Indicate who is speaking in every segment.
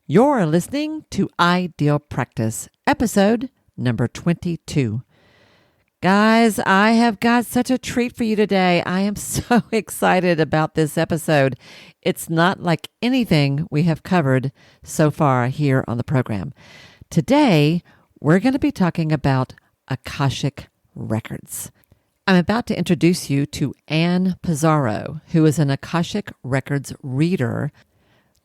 Speaker 1: You're listening to Ideal Practice, episode number 22. Guys, I have got such a treat for you today. I am so excited about this episode. It's not like anything we have covered so far here on the program. Today, we're going to be talking about Akashic Records. I'm about to introduce you to Anne Pizarro, who is an Akashic Records reader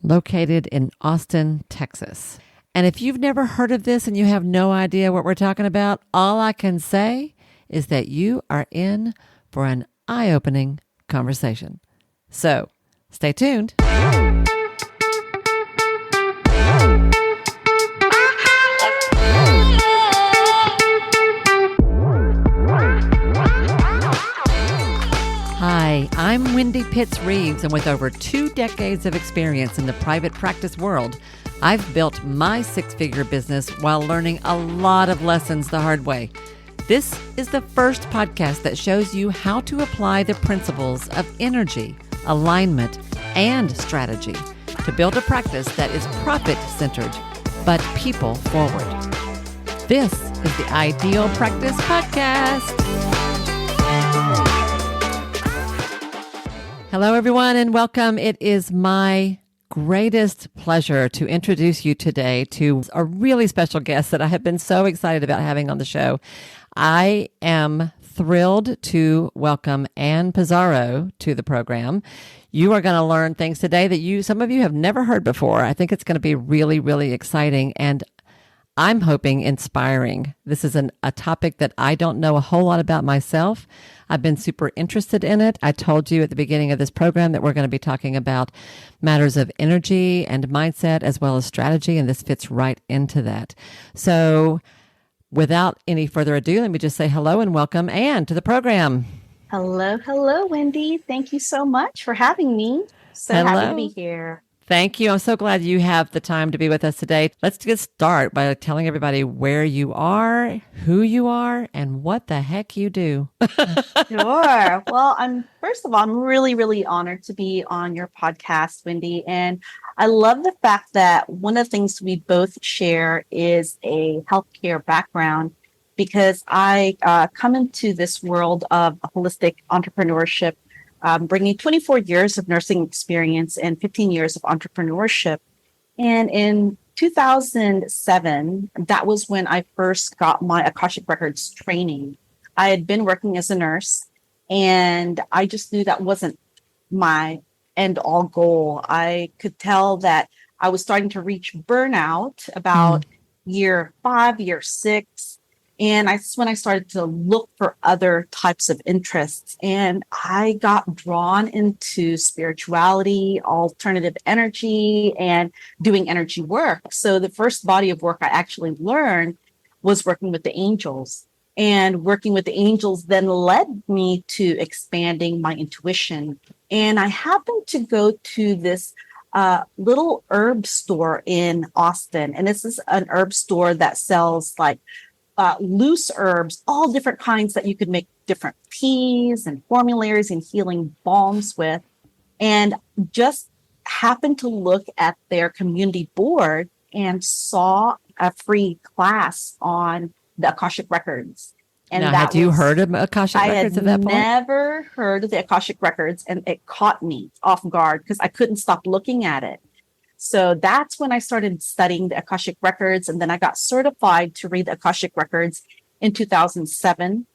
Speaker 1: located in Austin, Texas. And if you've never heard of this and you have no idea what we're talking about, all I can say is that you are in for an eye-opening conversation. So, stay tuned. Hi, I'm Wendy Pitts-Reeves, and with over 2 decades of experience in the private practice world, I've built my 6-figure business while learning a lot of lessons the hard way. This is the first podcast that shows you how to apply the principles of energy, alignment, and strategy to build a practice that is profit-centered, but people-forward. This is the Ideal Practice Podcast. Hello, everyone, and welcome. It is my greatest pleasure to introduce you today to a really special guest that I have been so excited about having on the show. I am thrilled to welcome Anne Pizarro to the program. You are going to learn things today that some of you have never heard before. I think it's going to be really, really exciting, and I'm hoping inspiring. This is a topic that I don't know a whole lot about myself. I've been super interested in it. I told you at the beginning of this program that we're going to be talking about matters of energy and mindset as well as strategy, and this fits right into that. So without any further ado, let me just say hello and welcome Anne to the program.
Speaker 2: Hello, Wendy. Thank you so much for having me. So happy to be here.
Speaker 1: Thank you. I'm so glad you have the time to be with us today. Let's get started by telling everybody where you are, who you are, and what the heck you do.
Speaker 2: Sure. Well, I'm really, really honored to be on your podcast, Wendy. And I love the fact that one of the things we both share is a healthcare background, because I come into this world of holistic entrepreneurship, bringing 24 years of nursing experience and 15 years of entrepreneurship. And in 2007, that was when I first got my Akashic Records training. I had been working as a nurse, and I just knew that wasn't my end all goal. I could tell that I was starting to reach burnout about year 5, year 6. And that's when I started to look for other types of interests. And I got drawn into spirituality, alternative energy, and doing energy work. So the first body of work I actually learned was working with the angels. And working with the angels then led me to expanding my intuition. And I happened to go to this little herb store in Austin. And this is an herb store that sells like loose herbs, all different kinds that you could make different teas and formularies and healing balms with. And just happened to look at their community board and saw a free class on the Akashic Records. And
Speaker 1: now, had you heard of Akashic Records at that point?
Speaker 2: I had never heard of the Akashic Records, and it caught me off guard because I couldn't stop looking at it. So that's when I started studying the Akashic Records, and then I got certified to read the Akashic Records in 2007.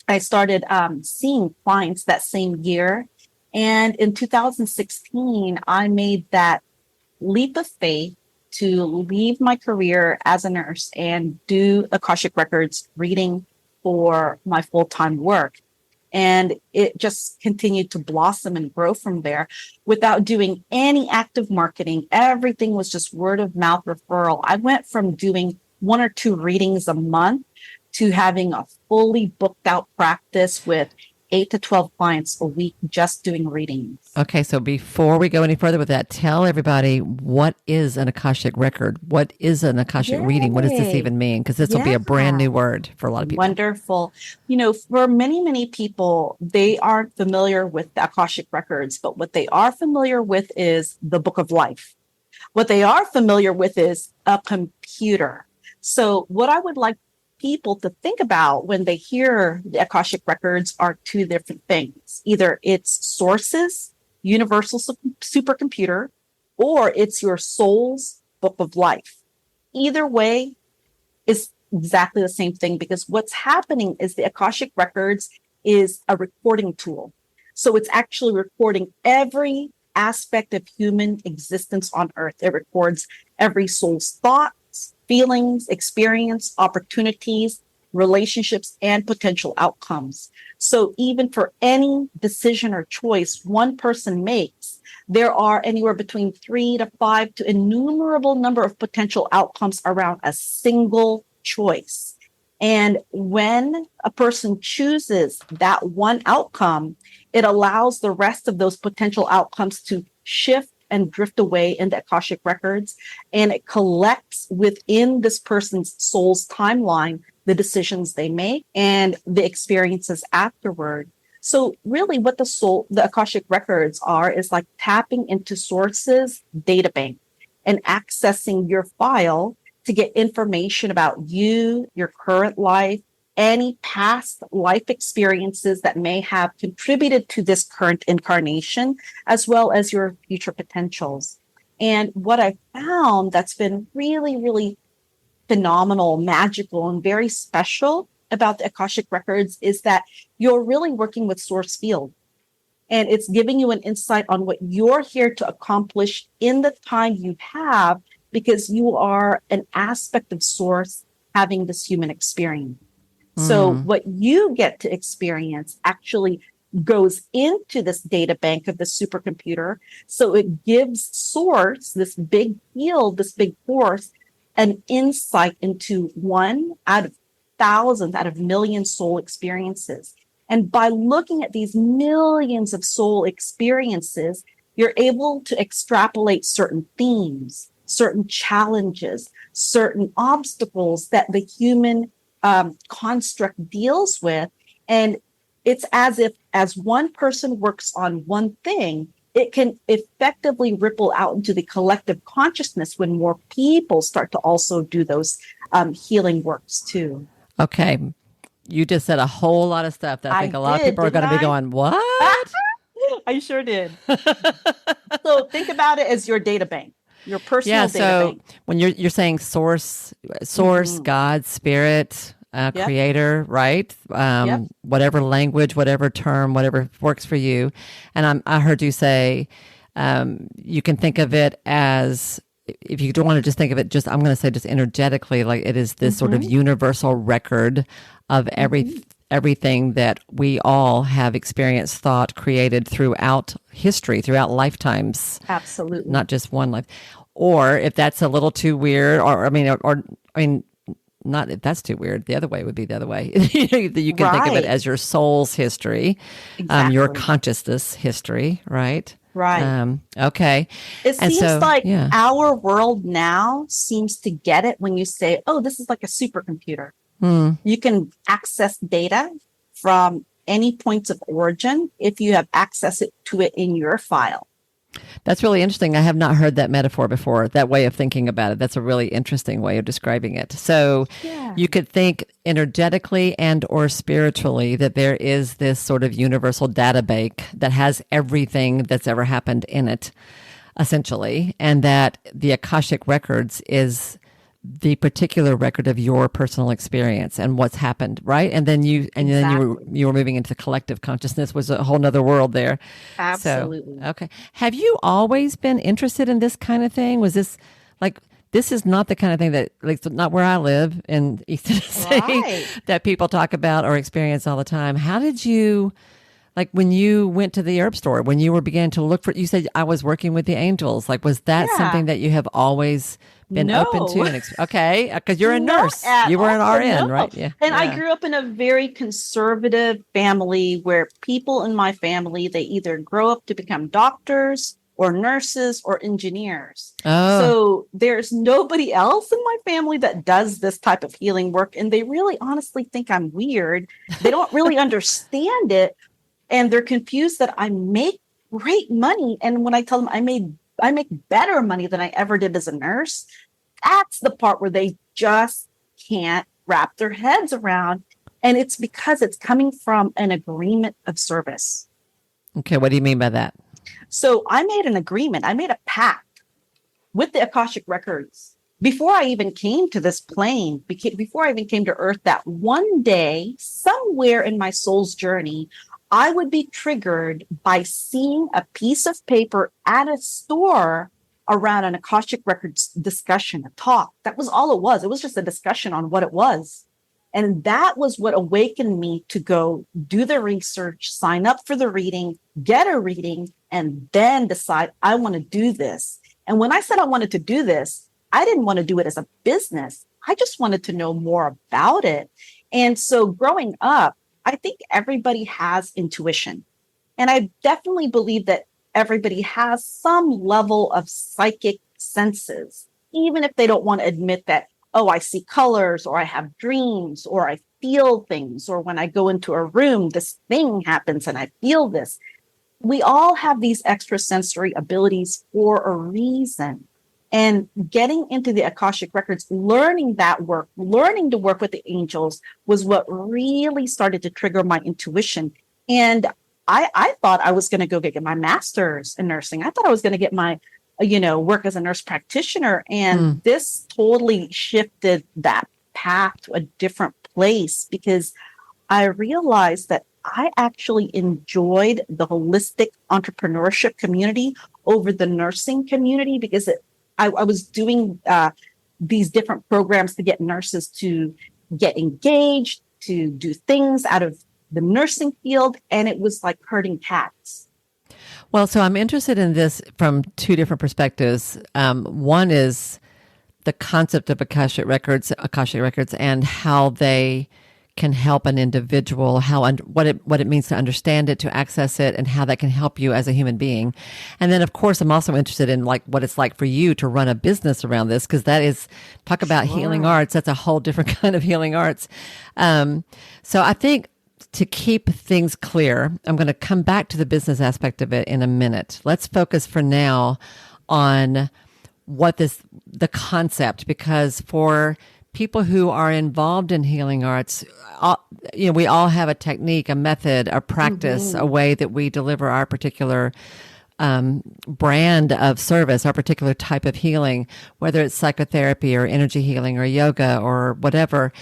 Speaker 2: I started seeing clients that same year. And in 2016, I made that leap of faith to leave my career as a nurse and do Akashic Records reading for my full-time work. And it just continued to blossom and grow from there without doing any active marketing. Everything was just word of mouth referral. I went from doing 1 or 2 readings a month to having a fully booked out practice with 8 to 12 clients a week just doing readings.
Speaker 1: Okay, so before we go any further with that, tell everybody, what is an Akashic record? What is an Akashic reading? What does this even mean? Because this will be a brand new word for a lot of people.
Speaker 2: Wonderful. You know, for many, many people, they aren't familiar with the Akashic records, but what they are familiar with is the Book of Life. What they are familiar with is a computer. So what I would like people to think about when they hear the Akashic Records are two different things. Either it's sources, universal supercomputer, or it's your soul's book of life. Either way is exactly the same thing, because what's happening is the Akashic Records is a recording tool. So it's actually recording every aspect of human existence on earth. It records every soul's thoughts, feelings, experience, opportunities, relationships, and potential outcomes. So even for any decision or choice one person makes, there are anywhere between 3 to 5 to innumerable number of potential outcomes around a single choice. And when a person chooses that one outcome, it allows the rest of those potential outcomes to shift and drift away in the Akashic Records. And it collects within this person's soul's timeline the decisions they make and the experiences afterward. So really what the Akashic Records are is like tapping into sources data bank and accessing your file to get information about you, your current life, any past life experiences that may have contributed to this current incarnation, as well as your future potentials. And what I found that's been really, really phenomenal, magical, and very special about the Akashic Records is that you're really working with source field. And it's giving you an insight on what you're here to accomplish in the time you have, because you are an aspect of source having this human experience. So what you get to experience actually goes into this data bank of the supercomputer. So it gives source, this big field, this big force, an insight into one out of thousands, out of millions soul experiences. And by looking at these millions of soul experiences, you're able to extrapolate certain themes, certain challenges, certain obstacles that the human construct deals with. And it's as if as one person works on one thing, it can effectively ripple out into the collective consciousness when more people start to also do those healing works too.
Speaker 1: Okay. You just said a whole lot of stuff that I think a lot of people are going to be going, what?
Speaker 2: I sure did. So think about it as your data bank, your personal data bank.
Speaker 1: When you're saying source, God, spirit, creator, right? Whatever language, whatever term, whatever works for you. And I heard you say you can think of it as, if you don't want to just think of it, I'm going to say just energetically, like it is this sort of universal record of everything that we all have experienced, thought, created throughout history, throughout lifetimes.
Speaker 2: Absolutely.
Speaker 1: Not just one life. Or if that's a little too weird, not if that's too weird, the other way would be the other way. You can think of it as your soul's history, your consciousness history, right?
Speaker 2: Right.
Speaker 1: Okay.
Speaker 2: It seems like our world now seems to get it when you say, oh, this is like a supercomputer. You can access data from any points of origin if you have access to it in your file.
Speaker 1: That's really interesting. I have not heard that metaphor before, that way of thinking about it. That's a really interesting way of describing it. So you could think energetically and or spiritually that there is this sort of universal data bank that has everything that's ever happened in it, essentially, and that the Akashic Records is the particular record of your personal experience and what's happened, right? And then you were moving into collective consciousness, was a whole nother world there.
Speaker 2: Absolutely.
Speaker 1: So, okay. Have you always been interested in this kind of thing? Was this like, this is not the kind of thing that, like, not where I live in East Tennessee, that people talk about or experience all the time. How did you, like, when you went to the herb store, when you were beginning to look for, you said I was working with the angels. Like, was that something that you have always been open to? Okay, because you're a nurse. You were an RN, right? Yeah.
Speaker 2: And I grew up in a very conservative family where people in my family, they either grow up to become doctors or nurses or engineers. So there's nobody else in my family that does this type of healing work. And they really honestly think I'm weird. They don't really understand it. And they're confused that I make great money. And when I tell them I I make better money than I ever did as a nurse. That's the part where they just can't wrap their heads around. And it's because it's coming from an agreement of service.
Speaker 1: Okay, what do you mean by that?
Speaker 2: So I made an agreement, I made a pact with the Akashic Records before I even came to this plane, before I even came to Earth, that one day, somewhere in my soul's journey, I would be triggered by seeing a piece of paper at a store around an Akashic Records discussion, a talk. That was all it was. It was just a discussion on what it was. And that was what awakened me to go do the research, sign up for the reading, get a reading, and then decide I want to do this. And when I said I wanted to do this, I didn't want to do it as a business. I just wanted to know more about it. And so growing up, I think everybody has intuition. And I definitely believe that everybody has some level of psychic senses, even if they don't want to admit that, oh, I see colors, or I have dreams, or I feel things, or when I go into a room, this thing happens and I feel this. We all have these extrasensory abilities for a reason. And getting into the Akashic Records, learning that work, learning to work with the angels was what really started to trigger my intuition. And I thought I was going to go get my master's in nursing. I thought I was going to get my, work as a nurse practitioner. And this totally shifted that path to a different place, because I realized that I actually enjoyed the holistic entrepreneurship community over the nursing community, because I was doing these different programs to get nurses to get engaged, to do things out of the nursing field, and it was like herding cats.
Speaker 1: Well, so I'm interested in this from two different perspectives. One is the concept of Akashic Records, and how they can help an individual, what it means to understand it, to access it, and how that can help you as a human being. And then, of course, I'm also interested in like what it's like for you to run a business around this, because that is, talk about healing arts. That's a whole different kind of healing arts. So I think, to keep things clear, I'm going to come back to the business aspect of it in a minute. Let's focus for now on the concept, because for people who are involved in healing arts, we all have a technique, a method, a practice, a way that we deliver our particular brand of service, our particular type of healing, whether it's psychotherapy or energy healing or yoga or whatever.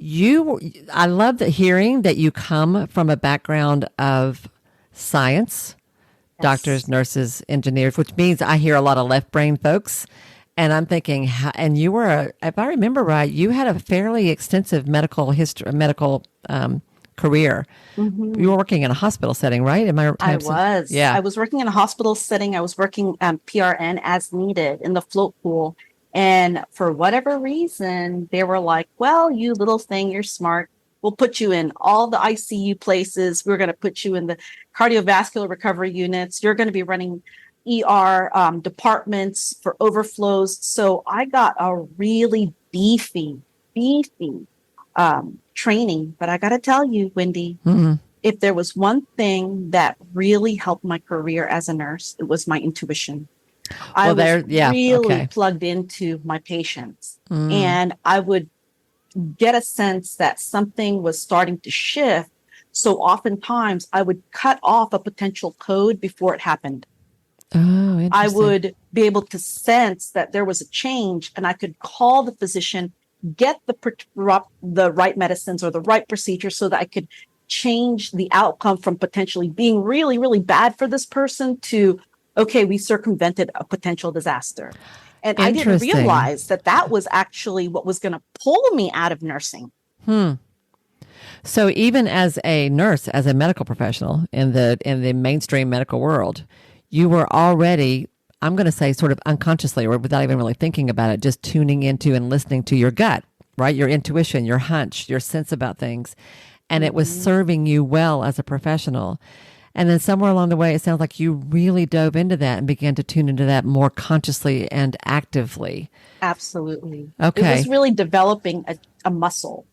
Speaker 1: I love hearing that you come from a background of science, doctors, nurses, engineers, which means I hear a lot of left brain folks. And I'm thinking, and you were, if I remember right, you had a fairly extensive medical career. You were working in a hospital setting, right?
Speaker 2: I was.
Speaker 1: Yeah.
Speaker 2: I was working in a hospital setting. I was working PRN as needed in the float pool. And for whatever reason, they were like, well, you little thing, you're smart. We'll put you in all the ICU places. We're going to put you in the cardiovascular recovery units. You're going to be running ER departments for overflows. So I got a really beefy training. But I got to tell you, Wendy, if there was one thing that really helped my career as a nurse, it was my intuition. I was really plugged into my patients, and I would get a sense that something was starting to shift. So oftentimes I would cut off a potential code before it happened.
Speaker 1: Oh, interesting.
Speaker 2: I would be able to sense that there was a change, and I could call the physician, get the right medicines or the right procedure so that I could change the outcome from potentially being really, really bad for this person to, okay, we circumvented a potential disaster. And I didn't realize that was actually what was going to pull me out of nursing.
Speaker 1: So even as a nurse, as a medical professional in the mainstream medical world, you were already, I'm going to say sort of unconsciously, or without even really thinking about it, just tuning into and listening to your gut, right? Your intuition, your hunch, your sense about things. And it was serving you well as a professional. And then somewhere along the way, it sounds like you really dove into that and began to tune into that more consciously and actively.
Speaker 2: Absolutely.
Speaker 1: Okay.
Speaker 2: It was really developing a muscle.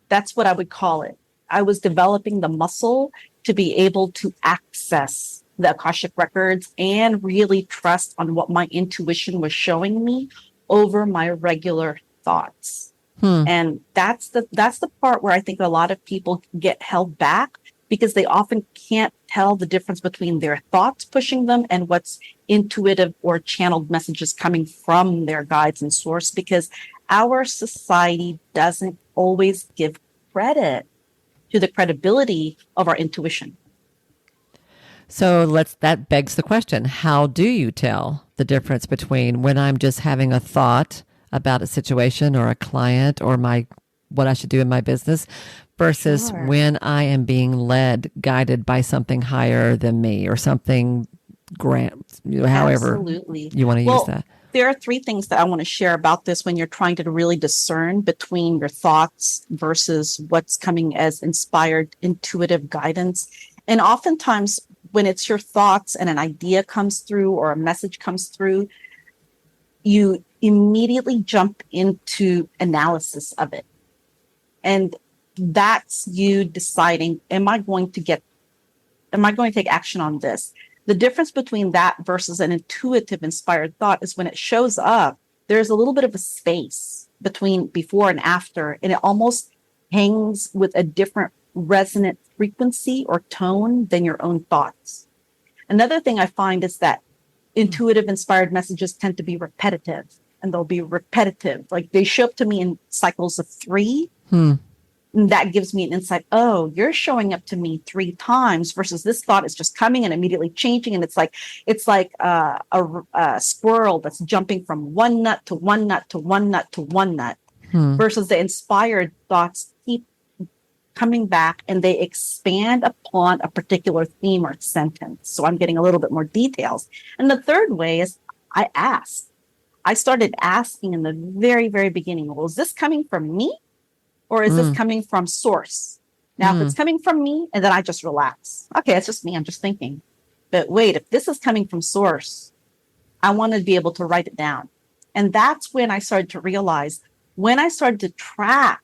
Speaker 2: That's what I would call it. I was developing the muscle to be able to access the Akashic Records and really trust on what my intuition was showing me over my regular thoughts. And that's the part where I think a lot of people get held back because they often can't tell the difference between their thoughts pushing them and what's intuitive or channeled messages coming from their guides and source, because our society doesn't always give credit to the credibility of our intuition.
Speaker 1: So that begs the question, how do you tell the difference between when I'm just having a thought about a situation or a client or what I should do in my business versus when I am being led, guided by something higher than me or something grand, however
Speaker 2: Absolutely.
Speaker 1: you want to use that?
Speaker 2: There are three things that I want to share about this when you're trying to really discern between your thoughts versus what's coming as inspired, intuitive guidance. And oftentimes when it's your thoughts and an idea comes through or a message comes through, you immediately jump into analysis of it. And that's you deciding, am I going to take action on this? The difference between that versus an intuitive inspired thought is when it shows up, there's a little bit of a space between before and after, and it almost hangs with a different resonant frequency or tone than your own thoughts. Another thing I find is that intuitive inspired messages tend to be repetitive, and they'll be repetitive. Like they show up to me in cycles of 3. And that gives me an insight. Oh, you're showing up to me 3 times versus this thought is just coming and immediately changing. And it's like a squirrel that's jumping from one nut to one nut to one nut to one nut versus the inspired thoughts keep coming back and they expand upon a particular theme or sentence. So I'm getting a little bit more details. And the third way is I ask. I started asking in the very, very beginning, well, is this coming from me? Or is this coming from source? Now, if it's coming from me, and then I just relax. Okay, it's just me. I'm just thinking. But wait, if this is coming from source, I want to be able to write it down. And that's when I started to realize, when I started to track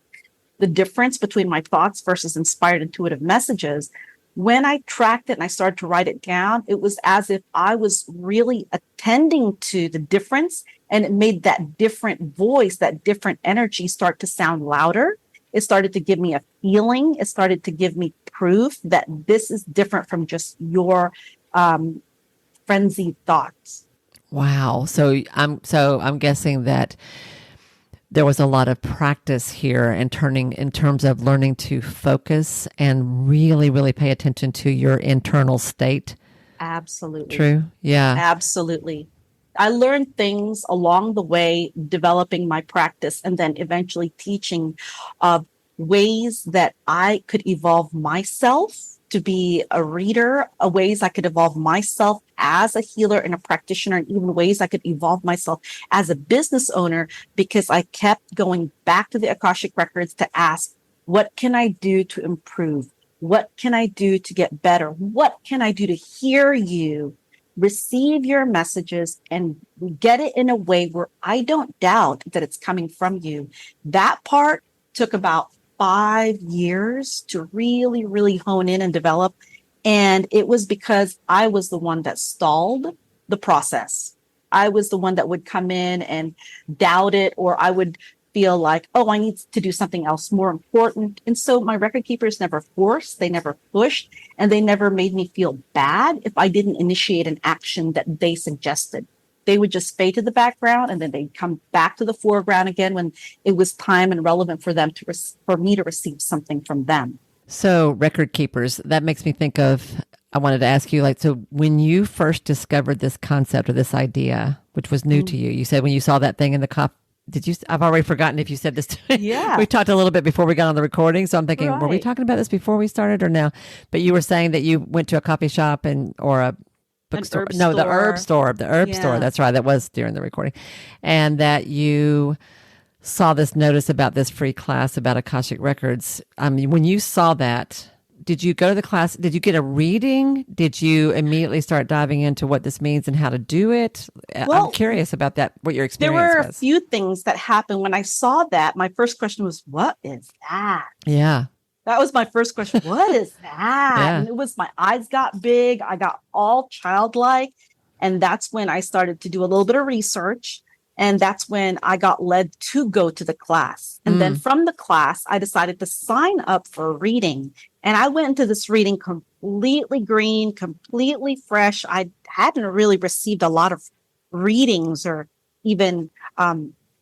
Speaker 2: the difference between my thoughts versus inspired intuitive messages, when I tracked it and I started to write it down, it was as if I was really attending to the difference, and it made that different voice, that different energy start to sound louder. It started to give me a feeling. It started to give me proof that this is different from just your frenzied thoughts.
Speaker 1: Wow. So I'm guessing that there was a lot of practice here in terms of learning to focus and really, really pay attention to your internal state.
Speaker 2: Absolutely.
Speaker 1: True. Yeah.
Speaker 2: Absolutely. I learned things along the way, developing my practice and then eventually teaching ways that I could evolve myself to be a reader, ways I could evolve myself as a healer and a practitioner, and even ways I could evolve myself as a business owner, because I kept going back to the Akashic Records to ask, what can I do to improve? What can I do to get better? What can I do to hear you, receive your messages, and get it in a way where I don't doubt that it's coming from you? That part took about 5 years to really, really hone in and develop. And it was because I was the one that stalled the process. I was the one that would come in and doubt it, or I would feel like, oh, I need to do something else more important. And so my record keepers never forced, they never pushed, and they never made me feel bad if I didn't initiate an action that they suggested. They would just fade to the background, and then they'd come back to the foreground again when it was time and relevant for them for me to receive something from them.
Speaker 1: So record keepers, that makes me think of, I wanted to ask you, so when you first discovered this concept or this idea, which was new to you, you said when you saw that thing in the cup, I've already forgotten if you said this.
Speaker 2: Yeah.
Speaker 1: We talked a little bit before we got on the recording. So I'm thinking, were we talking about this before we started or now? But you were saying that you went to a coffee shop or a bookstore. No, the herb store. The herb store. That's right. That was during the recording. And that you saw this notice about this free class about Akashic Records. When you saw that, did you go to the class? Did you get a reading? Did you immediately start diving into what this means and how to do it? Well, I'm curious about that, what your experience was.
Speaker 2: There were a few things that happened when I saw that. My first question was, what is that?
Speaker 1: Yeah.
Speaker 2: That was my first question. What is that?
Speaker 1: Yeah.
Speaker 2: And it was my eyes got big. I got all childlike. And that's when I started to do a little bit of research. And that's when I got led to go to the class. And then
Speaker 1: Mm.
Speaker 2: from the class, I decided to sign up for a reading. And I went into this reading completely green, completely fresh. I hadn't really received a lot of readings or even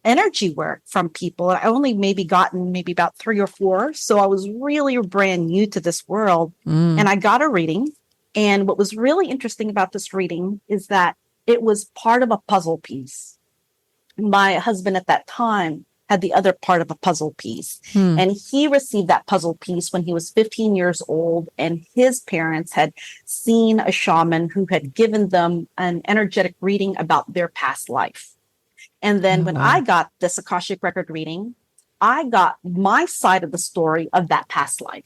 Speaker 2: energy work from people. I only maybe gotten maybe about 3 or 4. So I was really brand new to this world.
Speaker 1: Mm.
Speaker 2: And I got a reading. And what was really interesting about this reading is that it was part of a puzzle piece. My husband at that time had the other part of a puzzle piece.
Speaker 1: Hmm.
Speaker 2: And he received that puzzle piece when he was 15 years old. And his parents had seen a shaman who had given them an energetic reading about their past life. And then
Speaker 1: Oh,
Speaker 2: when
Speaker 1: wow.
Speaker 2: I got this Akashic record reading, I got my side of the story of that past life.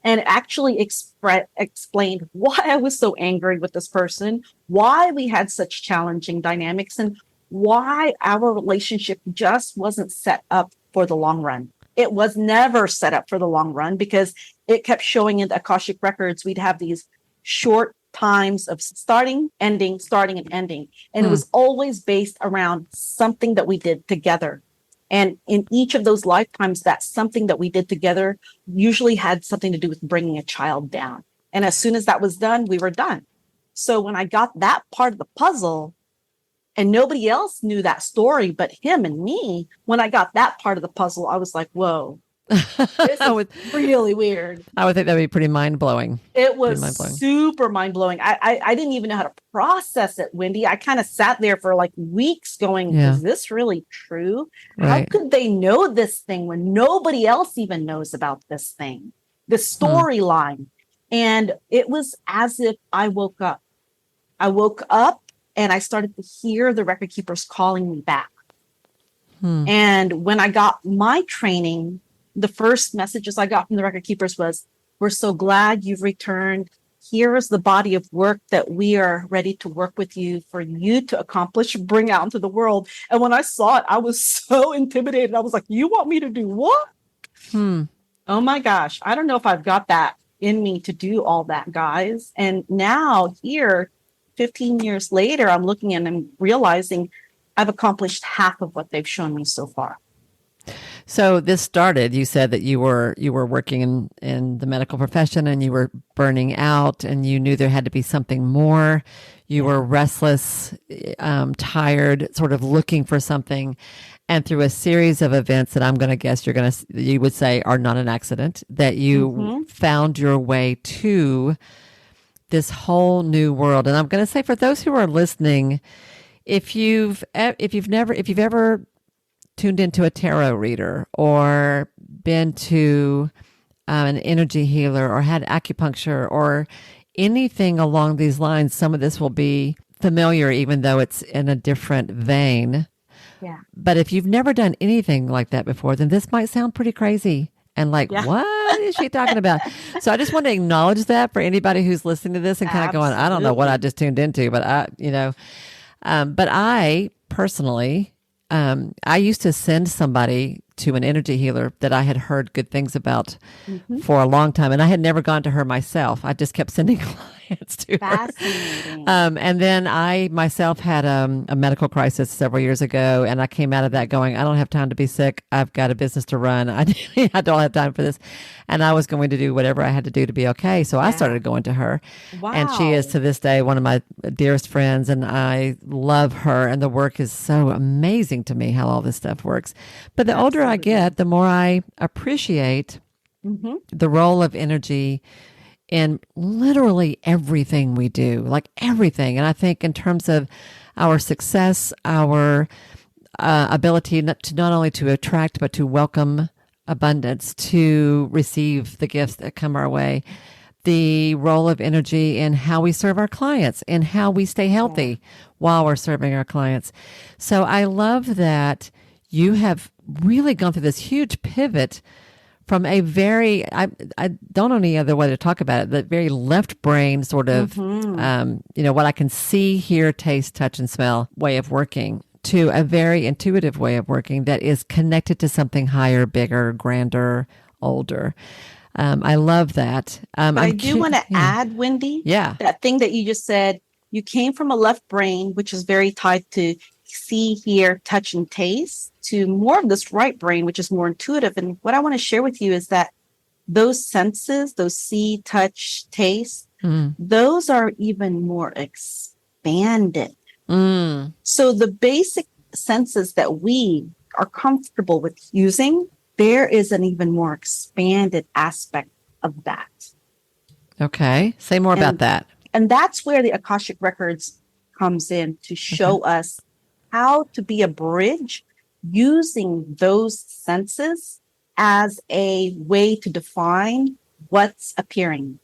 Speaker 2: And it actually explained why I was so angry with this person, why we had such challenging dynamics, and why our relationship just wasn't set up for the long run. It was never set up for the long run because it kept showing in the Akashic records. We'd have these short times of starting, ending, starting, and ending. And it was always based around something that we did together. And in each of those lifetimes, that something that we did together usually had something to do with bringing a child down. And as soon as that was done, we were done. So when I got that part of the puzzle, and nobody else knew that story but him and me, when I got that part of the puzzle, I was like, whoa, this is really weird.
Speaker 1: I would think that would be pretty mind-blowing.
Speaker 2: It was super mind-blowing. I didn't even know how to process it, Wendy. I kind of sat there for like weeks going, is this really true?
Speaker 1: Right.
Speaker 2: How could they know this thing when nobody else even knows about this thing, the storyline? And it was as if I woke up. I woke up and I started to hear the record keepers calling me back. And when I got my training, the first messages I got from the record keepers was, we're so glad you've returned. Here is the body of work that we are ready to work with you for you to accomplish, bring out into the world. And when I saw it, I was so intimidated. I was like, you want me to do what? Oh my gosh. I don't know if I've got that in me to do all that, guys. And now here, 15 years later, I'm looking and I'm realizing I've accomplished half of what they've shown me so far.
Speaker 1: So this started, you said that you were working in the medical profession and you were burning out and you knew there had to be something more. You were restless, tired, sort of looking for something. And through a series of events that I'm going to guess you would say are not an accident, that you found your way to this whole new world. And I'm going to say for those who are listening, if you've ever tuned into a tarot reader or been to an energy healer or had acupuncture or anything along these lines, some of this will be familiar, even though it's in a different vein.
Speaker 2: Yeah.
Speaker 1: But if you've never done anything like that before, then this might sound pretty crazy. And what is she talking about? So I just want to acknowledge that for anybody who's listening to this and kind of going, I don't know what I just tuned into, but but I personally, I used to send somebody to an energy healer that I had heard good things about for a long time. And I had never gone to her myself. I just kept sending clients to her. And then I myself had a medical crisis several years ago. And I came out of that going, I don't have time to be sick. I've got a business to run. I don't have time for this. And I was going to do whatever I had to do to be okay. So I started going to her.
Speaker 2: Wow.
Speaker 1: And she is to this day one of my dearest friends. And I love her. And the work is so amazing to me how all this stuff works. But the older I get, the more I appreciate the role of energy in literally everything we do, like everything. And I think in terms of our success, our ability not only to attract, but to welcome abundance, to receive the gifts that come our way, the role of energy in how we serve our clients and how we stay healthy while we're serving our clients. So I love that you have really gone through this huge pivot from a very, I don't know any other way to talk about it, the very left brain sort of, what I can see, hear, taste, touch, and smell way of working to a very intuitive way of working that is connected to something higher, bigger, grander, older. I love that.
Speaker 2: But I do want to
Speaker 1: yeah.
Speaker 2: add, Wendy,
Speaker 1: Yeah.
Speaker 2: that thing that you just said, you came from a left brain, which is very tied to see, hear, touch, and taste, to more of this right brain, which is more intuitive. And what I want to share with you is that those senses, those see, touch, taste, those are even more expanded. So the basic senses that we are comfortable with using, there is an even more expanded aspect of that.
Speaker 1: Okay. Say more about that.
Speaker 2: And that's where the Akashic Records comes in to show us how to be a bridge using those senses as a way to define what's appearing.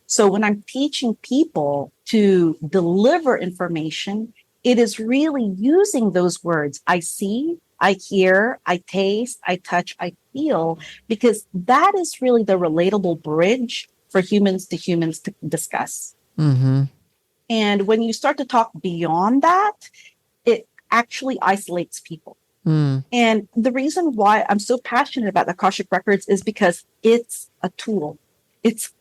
Speaker 2: So when I'm teaching people to deliver information, it is really using those words. I see, I hear, I taste, I touch, I feel, because that is really the relatable bridge for humans to discuss. And when you start to talk beyond that, it actually isolates people. And the reason why I'm so passionate about the Akashic Records is because it's a tool.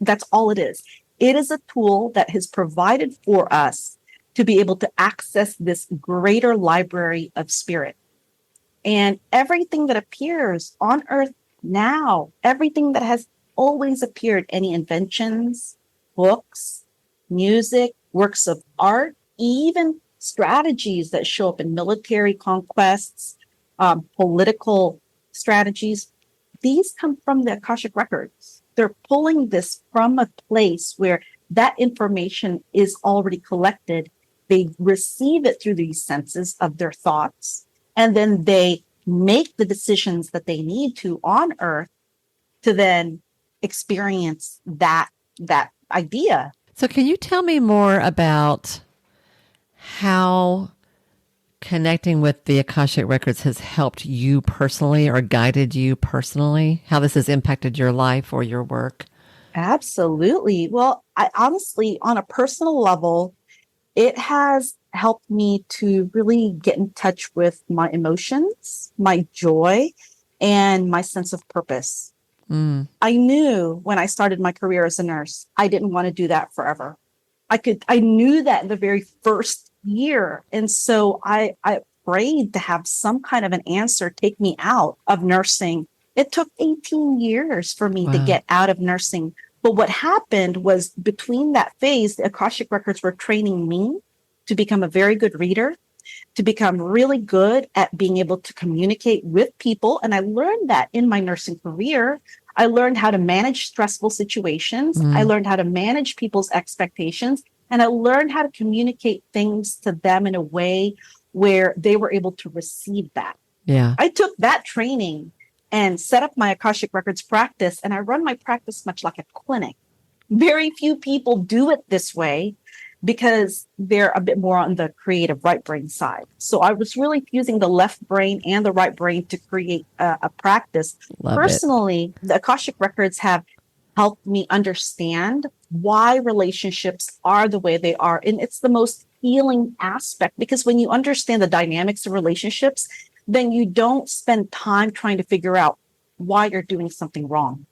Speaker 2: That's all it is. It is a tool that is provided for us to be able to access this greater library of spirit. And everything that appears on Earth now, everything that has always appeared, any inventions, books, music, works of art, even strategies that show up in military conquests, political strategies, these come from the Akashic Records. They're pulling this from a place where that information is already collected. They receive it through these senses of their thoughts, and then they make the decisions that they need to on Earth to then experience that idea.
Speaker 1: So can you tell me more about how connecting with the Akashic Records has helped you personally or guided you personally? How this has impacted your life or your work?
Speaker 2: Absolutely. Well, I honestly, on a personal level, it has helped me to really get in touch with my emotions, my joy, and my sense of purpose. I knew when I started my career as a nurse, I didn't want to do that forever. I knew that in the very first year. And so I prayed to have some kind of an answer take me out of nursing. It took 18 years for me to get out of nursing. But what happened was between that phase, the Akashic Records were training me to become a very good reader, to become really good at being able to communicate with people. And I learned that in my nursing career. I learned how to manage stressful situations. I learned how to manage people's expectations. And I learned how to communicate things to them in a way where they were able to receive that.
Speaker 1: Yeah.
Speaker 2: I took that training and set up my Akashic Records practice, and I run my practice much like a clinic. Very few people do it this way because they're a bit more on the creative right brain side. So I was really fusing the left brain and the right brain to create a practice. Personally, the Akashic Records have helped me understand why relationships are the way they are. And it's the most healing aspect, because when you understand the dynamics of relationships, then you don't spend time trying to figure out why you're doing something wrong.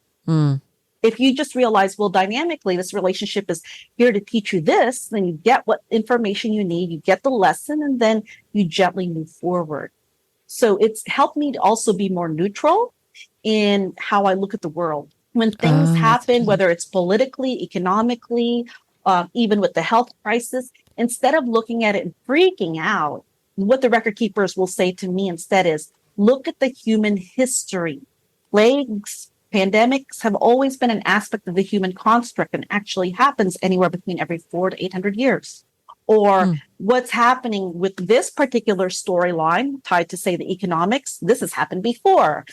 Speaker 2: If you just realize, well, dynamically, this relationship is here to teach you this, then you get what information you need, you get the lesson, and then you gently move forward. So it's helped me to also be more neutral in how I look at the world. When things happen, whether it's politically, economically, even with the health crisis, instead of looking at it and freaking out, what the record keepers will say to me instead is, look at the human history. Plagues, pandemics have always been an aspect of the human construct and actually happens anywhere between every 400 to 800 years. Or what's happening with this particular storyline tied to, say, the economics, this has happened before.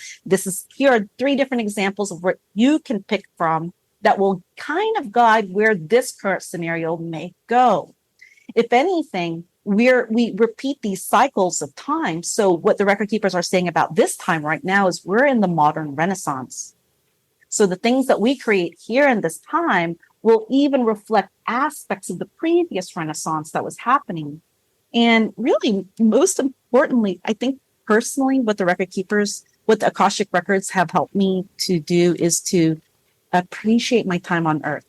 Speaker 2: Here are 3 different examples of what you can pick from that will kind of guide where this current scenario may go. If anything, we repeat these cycles of time. So what the record keepers are saying about this time right now is we're in the modern Renaissance. So the things that we create here in this time will even reflect aspects of the previous Renaissance that was happening. And really, most importantly, I think personally, what the record keepers, what the Akashic Records have helped me to do is to appreciate my time on earth.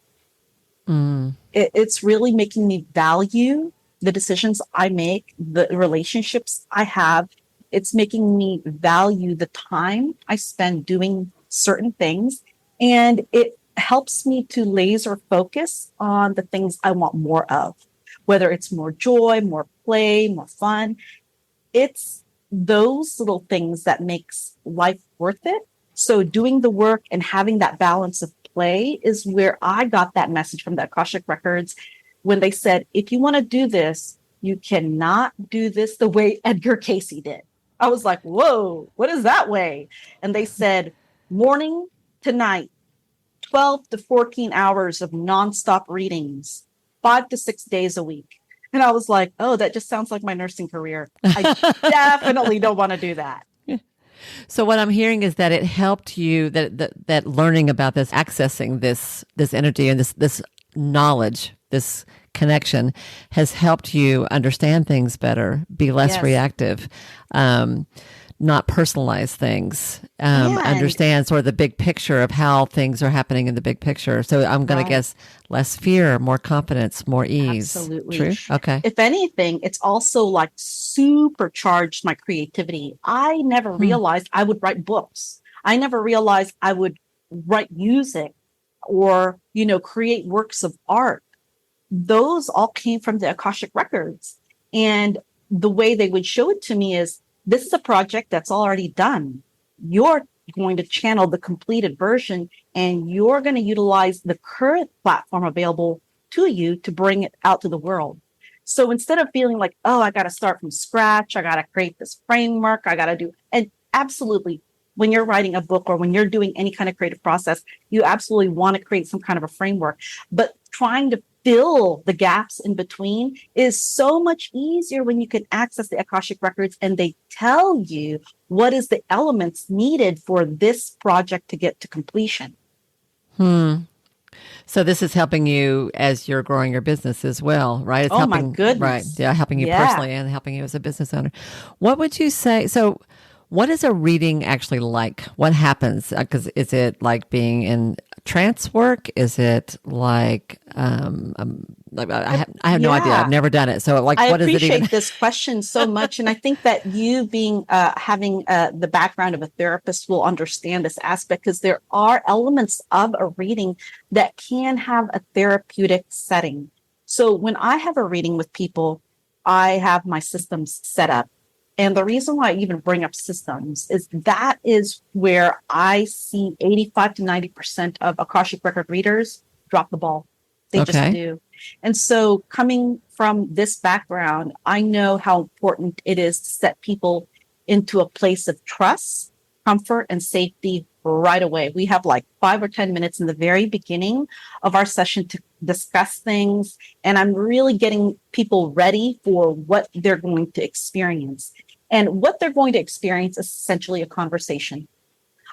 Speaker 1: Mm.
Speaker 2: It's really making me value the decisions I make, the relationships I have. It's making me value the time I spend doing certain things. And it helps me to laser focus on the things I want more of, whether it's more joy, more play, more fun. It's those little things that makes life worth it. So doing the work and having that balance of play is where I got that message from the Akashic Records when they said, if you want to do this, you cannot do this the way Edgar Casey did. I was like, whoa, what is that way? And they said, morning to night, 12 to 14 hours of nonstop readings, 5 to 6 days a week. And I was like, oh, that just sounds like my nursing career. I definitely don't want to do that.
Speaker 1: So what I'm hearing is that it helped you, that learning about this, accessing this energy and this knowledge, this connection has helped you understand things better, be less reactive, not personalize things, understand sort of the big picture of how things are happening in the big picture. So I'm going to guess less fear, more confidence, more ease.
Speaker 2: Absolutely.
Speaker 1: True? Okay.
Speaker 2: If anything, it's also like supercharged my creativity. I never realized I would write books. I never realized I would write music or, create works of art. Those all came from the Akashic Records. And the way they would show it to me is, this is a project that's already done. You're going to channel the completed version and you're going to utilize the current platform available to you to bring it out to the world. So instead of feeling like, oh, I got to start from scratch, I got to create this framework, I got to do, and absolutely, when you're writing a book or when you're doing any kind of creative process, you absolutely want to create some kind of a framework. But trying to fill the gaps in between is so much easier when you can access the Akashic Records and they tell you what is the elements needed for this project to get to completion.
Speaker 1: So this is helping you as you're growing your business as well, right? It's
Speaker 2: my goodness.
Speaker 1: Right. Yeah, helping you personally and helping you as a business owner. What would you say? So what is a reading actually like? What happens? Because is it like being in trance work? Is it like, I have no idea. I've never done it. So like, what is it even?
Speaker 2: I appreciate this question so much. And I think that you being, having the background of a therapist will understand this aspect because there are elements of a reading that can have a therapeutic setting. So when I have a reading with people, I have my systems set up. And the reason why I even bring up systems is that is where I see 85 to 90% of Akashic Record readers drop the ball. They just do. And so coming from this background, I know how important it is to set people into a place of trust, comfort, and safety right away. We have like 5 or 10 minutes in the very beginning of our session to discuss things. And I'm really getting people ready for what they're going to experience. And what they're going to experience is essentially a conversation.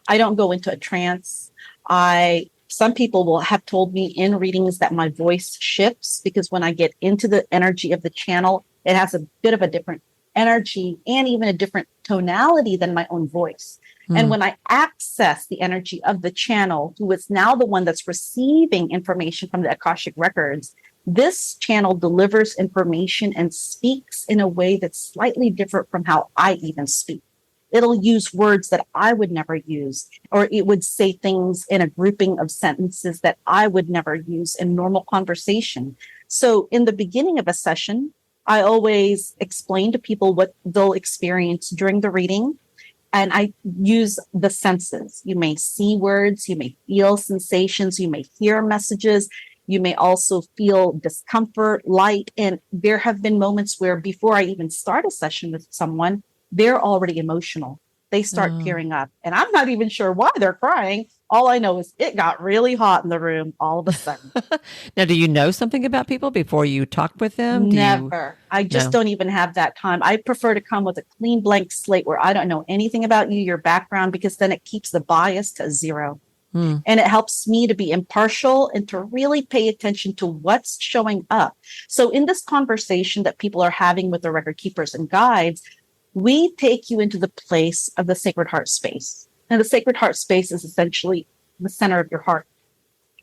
Speaker 2: I don't go into a trance. Some people will have told me in readings that my voice shifts because when I get into the energy of the channel, it has a bit of a different energy and even a different tonality than my own voice. And when I access the energy of the channel, who is now the one that's receiving information from the Akashic Records, this channel delivers information and speaks in a way that's slightly different from how I even speak. It'll use words that I would never use, or it would say things in a grouping of sentences that I would never use in normal conversation. So in the beginning of a session, I always explain to people what they'll experience during the reading. And I use the senses. You may see words, you may feel sensations, you may hear messages. You may also feel discomfort, light. And there have been moments where before I even start a session with someone, they're already emotional. They start tearing up. And I'm not even sure why they're crying. All I know is it got really hot in the room all of a sudden.
Speaker 1: Now, do you know something about people before you talk with them?
Speaker 2: Never. I just don't even have that time. I prefer to come with a clean blank slate where I don't know anything about you, your background, because then it keeps the bias to zero. And it helps me to be impartial and to really pay attention to what's showing up. So in this conversation that people are having with the record keepers and guides, we take you into the place of the Sacred Heart space. And the Sacred Heart space is essentially the center of your heart.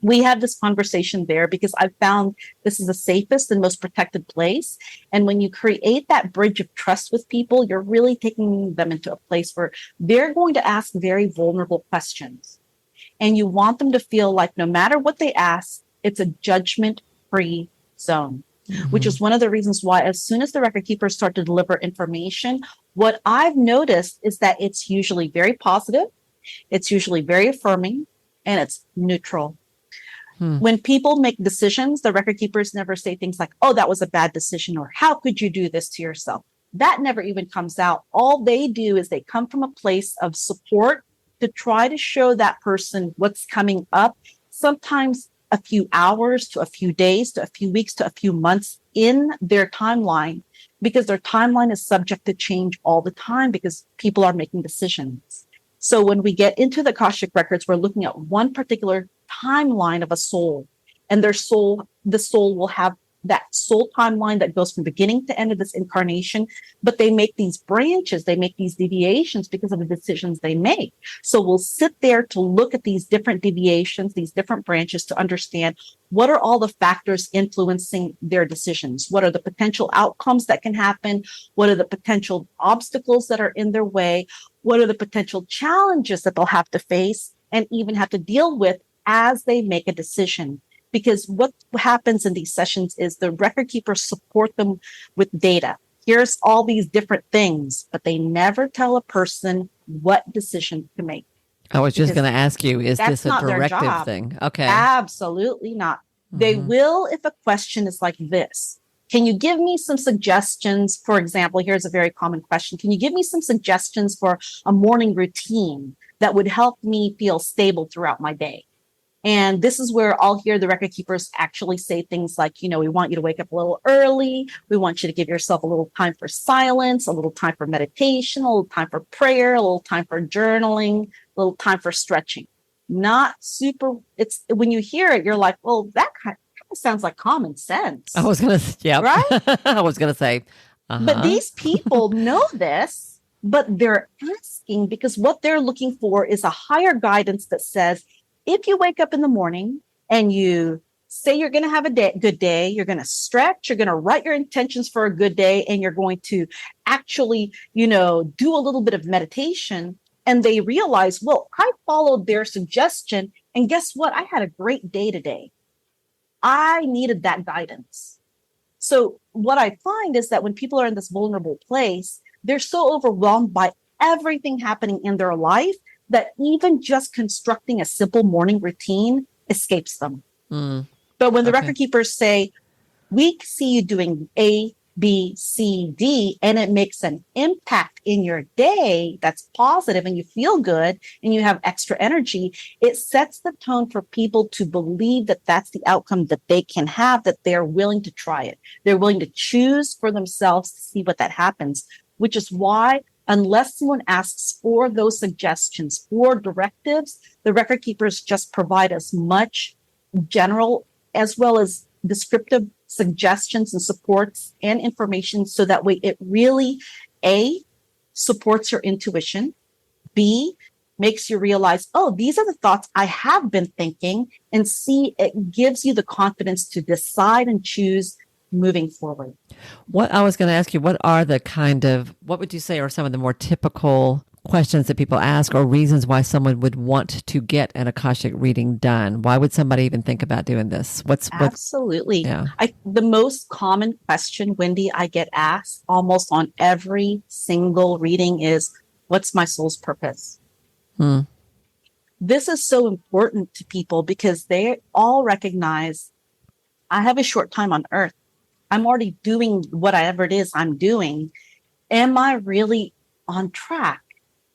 Speaker 2: We have this conversation there because I've found this is the safest and most protected place. And when you create that bridge of trust with people, you're really taking them into a place where they're going to ask very vulnerable questions. And you want them to feel like no matter what they ask, it's a judgment-free zone, which is one of the reasons why as soon as the record keepers start to deliver information, what I've noticed is that it's usually very positive, it's usually very affirming, and it's neutral. When people make decisions, the record keepers never say things like, oh, that was a bad decision, or how could you do this to yourself? That never even comes out. All they do is they come from a place of support to try to show that person what's coming up, sometimes a few hours to a few days to a few weeks to a few months in their timeline, because their timeline is subject to change all the time because people are making decisions. So when we get into the Akashic Records, we're looking at one particular timeline of a soul, and the soul will have that soul timeline that goes from beginning to end of this incarnation, but they make these branches, they make these deviations because of the decisions they make. So we'll sit there to look at these different deviations, these different branches, to understand what are all the factors influencing their decisions? What are the potential outcomes that can happen? What are the potential obstacles that are in their way? What are the potential challenges that they'll have to face and even have to deal with as they make a decision? Because what happens in these sessions is the record keepers support them with data. Here's all these different things, but they never tell a person what decision to make.
Speaker 1: I was just going to ask you, is this a
Speaker 2: not their
Speaker 1: directive
Speaker 2: job.
Speaker 1: thing? Okay.
Speaker 2: Absolutely not. They will if a question is like this. Can you give me some suggestions? For example, here's a very common question. Can you give me some suggestions for a morning routine that would help me feel stable throughout my day? And this is where I'll hear the record keepers actually say things like, we want you to wake up a little early. We want you to give yourself a little time for silence, a little time for meditation, a little time for prayer, a little time for journaling, a little time for stretching. Not super. It's when you hear it, you're like, well, that kind of sounds like common sense.
Speaker 1: I was going to, yeah,
Speaker 2: right?
Speaker 1: I was going to say,
Speaker 2: But these people know this, but they're asking because what they're looking for is a higher guidance that says, if you wake up in the morning and you say you're going to have a good day, you're going to stretch, you're going to write your intentions for a good day, and you're going to actually, do a little bit of meditation. And they realize, well, I followed their suggestion. And guess what? I had a great day today. I needed that guidance. So what I find is that when people are in this vulnerable place, they're so overwhelmed by everything happening in their life that even just constructing a simple morning routine escapes them. But when the record keepers say, we see you doing A, B, C, D, and it makes an impact in your day that's positive and you feel good and you have extra energy, it sets the tone for people to believe that that's the outcome that they can have, that they're willing to try it. They're willing to choose for themselves to see what that happens, which is why unless someone asks for those suggestions or directives, the record keepers just provide as much general as well as descriptive suggestions and supports and information so that way it really, A, supports your intuition, B, makes you realize, oh, these are the thoughts I have been thinking, and C, it gives you the confidence to decide and choose moving forward.
Speaker 1: What I was going to ask you, what would you say are some of the more typical questions that people ask or reasons why someone would want to get an Akashic reading done? Why would somebody even think about doing this?
Speaker 2: Absolutely. Yeah. The most common question, Wendy, I get asked almost on every single reading is, what's my soul's purpose? This is so important to people because they all recognize I have a short time on earth. I'm already doing whatever it is I'm doing. Am I really on track?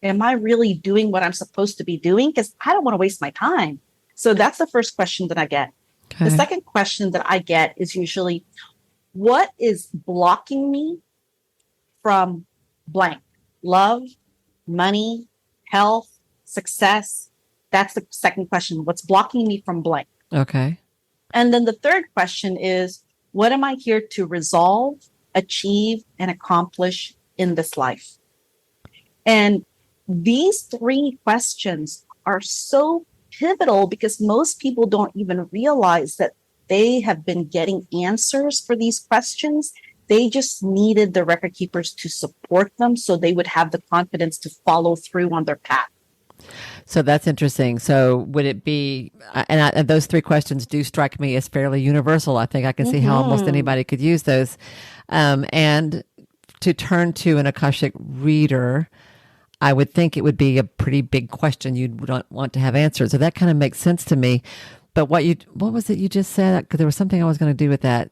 Speaker 2: Am I really doing what I'm supposed to be doing? Because I don't want to waste my time. So that's the first question that I get. Okay. The second question that I get is usually, what is blocking me from blank? Love, money, health, success. That's the second question. What's blocking me from blank?
Speaker 1: Okay.
Speaker 2: And then the third question is, what am I here to resolve, achieve, and accomplish in this life? And these three questions are so pivotal because most people don't even realize that they have been getting answers for these questions. They just needed the record keepers to support them so they would have the confidence to follow through on their path.
Speaker 1: So that's interesting. So would it be, and those three questions do strike me as fairly universal. I think I can see how almost anybody could use those. And to turn to an Akashic reader, I would think it would be a pretty big question you'd want to have answered. So that kind of makes sense to me. But what was it you just said? Because there was something I was going to do with that.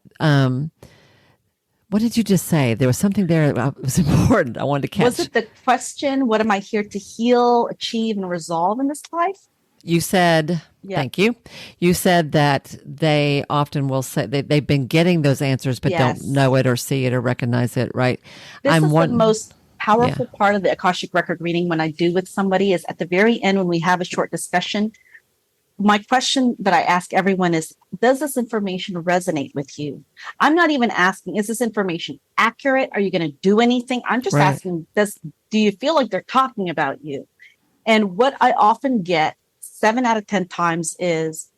Speaker 1: What did you just say? There was something there that was important. I wanted to catch.
Speaker 2: Was it the question, what am I here to heal, achieve, and resolve in this life?
Speaker 1: You said, thank you. You said that they often will say they've been getting those answers, but don't know it or see it or recognize it, right?
Speaker 2: This is the most powerful part of the Akashic record reading when I do with somebody is at the very end when we have a short discussion. My question that I ask everyone is, does this information resonate with you? I'm not even asking, is this information accurate? Are you going to do anything? I'm just asking, do you feel like they're talking about you? And what I often get 7 out of 10 times is,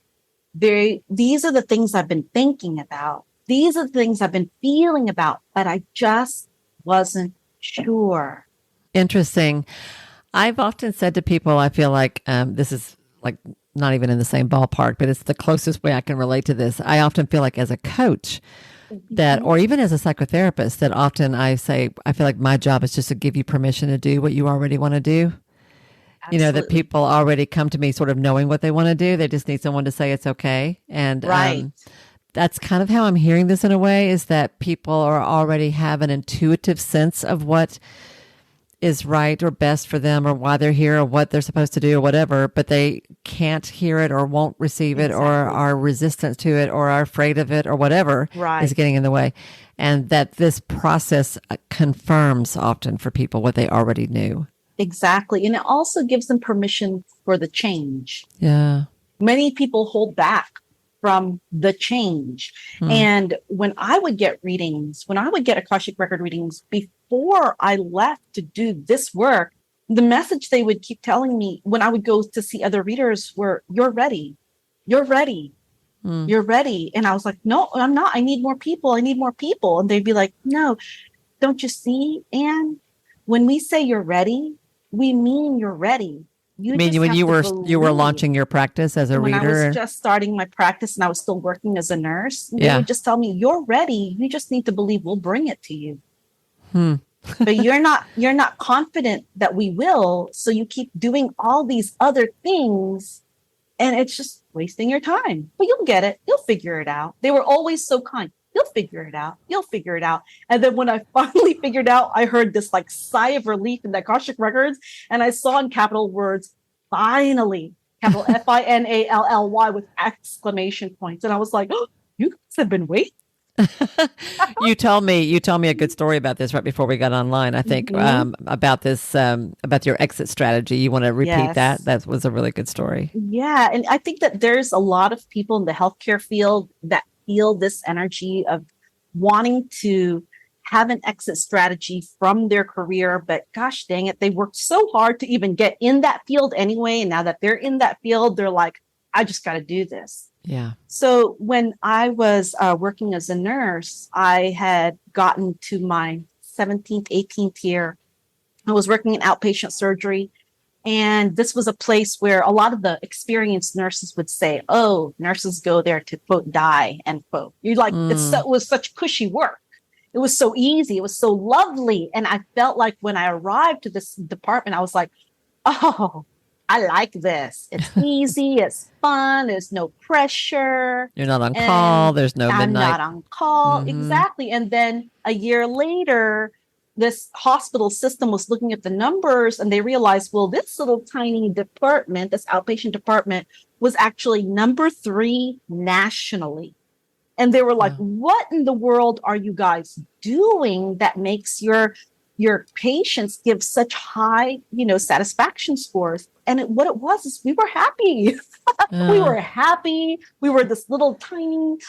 Speaker 2: these are the things I've been thinking about. These are the things I've been feeling about, but I just wasn't sure.
Speaker 1: Interesting. I've often said to people, I feel like this is like not even in the same ballpark, but it's the closest way I can relate to this. I often feel like as a coach that, or even as a psychotherapist, that often I say, I feel like my job is just to give you permission to do what you already want to do. Absolutely. You know, that people already come to me sort of knowing what they want to do. They just need someone to say it's okay. And that's kind of how I'm hearing this in a way, is that people already have an intuitive sense of what is right or best for them or why they're here or what they're supposed to do or whatever, but they can't hear it or won't receive it or are resistant to it or are afraid of it or whatever is getting in the way. And that this process confirms often for people what they already knew.
Speaker 2: Exactly. And it also gives them permission for the change.
Speaker 1: Yeah.
Speaker 2: Many people hold back from the change. And when I would get readings, when I would get Akashic record readings before I left to do this work, the message they would keep telling me when I would go to see other readers were, you're ready. You're ready. You're ready. And I was like, no, I'm not. I need more people. I need more people. And they'd be like, no, don't you see, Anne? When we say you're ready, we mean you're ready. You
Speaker 1: mean when you were launching your practice as a reader?
Speaker 2: When I was just starting my practice and I was still working as a nurse, they would just tell me, you're ready. You just need to believe we'll bring it to you. But you're not confident that we will. So you keep doing all these other things and it's just wasting your time. But you'll get it. You'll figure it out. They were always so kind. You'll figure it out. You'll figure it out. And then when I finally figured out, I heard this like sigh of relief in the Akashic records. And I saw in capital words, finally, capital FINALLY with exclamation points. And I was like, oh, you guys have been waiting.
Speaker 1: You told me a good story about this right before we got online. I think about this, about your exit strategy. You want to repeat that? That was a really good story.
Speaker 2: Yeah. And I think that there's a lot of people in the healthcare field that feel this energy of wanting to have an exit strategy from their career, but gosh dang it, they worked so hard to even get in that field anyway. And now that they're in that field, they're like, I just got to do this.
Speaker 1: Yeah.
Speaker 2: So when I was working as a nurse, I had gotten to my 17th, 18th year. I was working in outpatient surgery. And this was a place where a lot of the experienced nurses would say, oh, nurses go there to, quote, die, end quote. You're like, it was such cushy work. It was so easy. It was so lovely. And I felt like when I arrived to this department, I was like, oh, I like this. It's easy. It's fun. There's no pressure.
Speaker 1: You're not on call. There's no midnight.
Speaker 2: I'm not on call. Exactly. And then a year later, this hospital system was looking at the numbers and they realized, well, this little tiny department, this outpatient department, was actually number 3 nationally. And they were like, what in the world are you guys doing that makes your patients give such high, satisfaction scores? And what it was is we were happy. We were happy. We were this little tiny,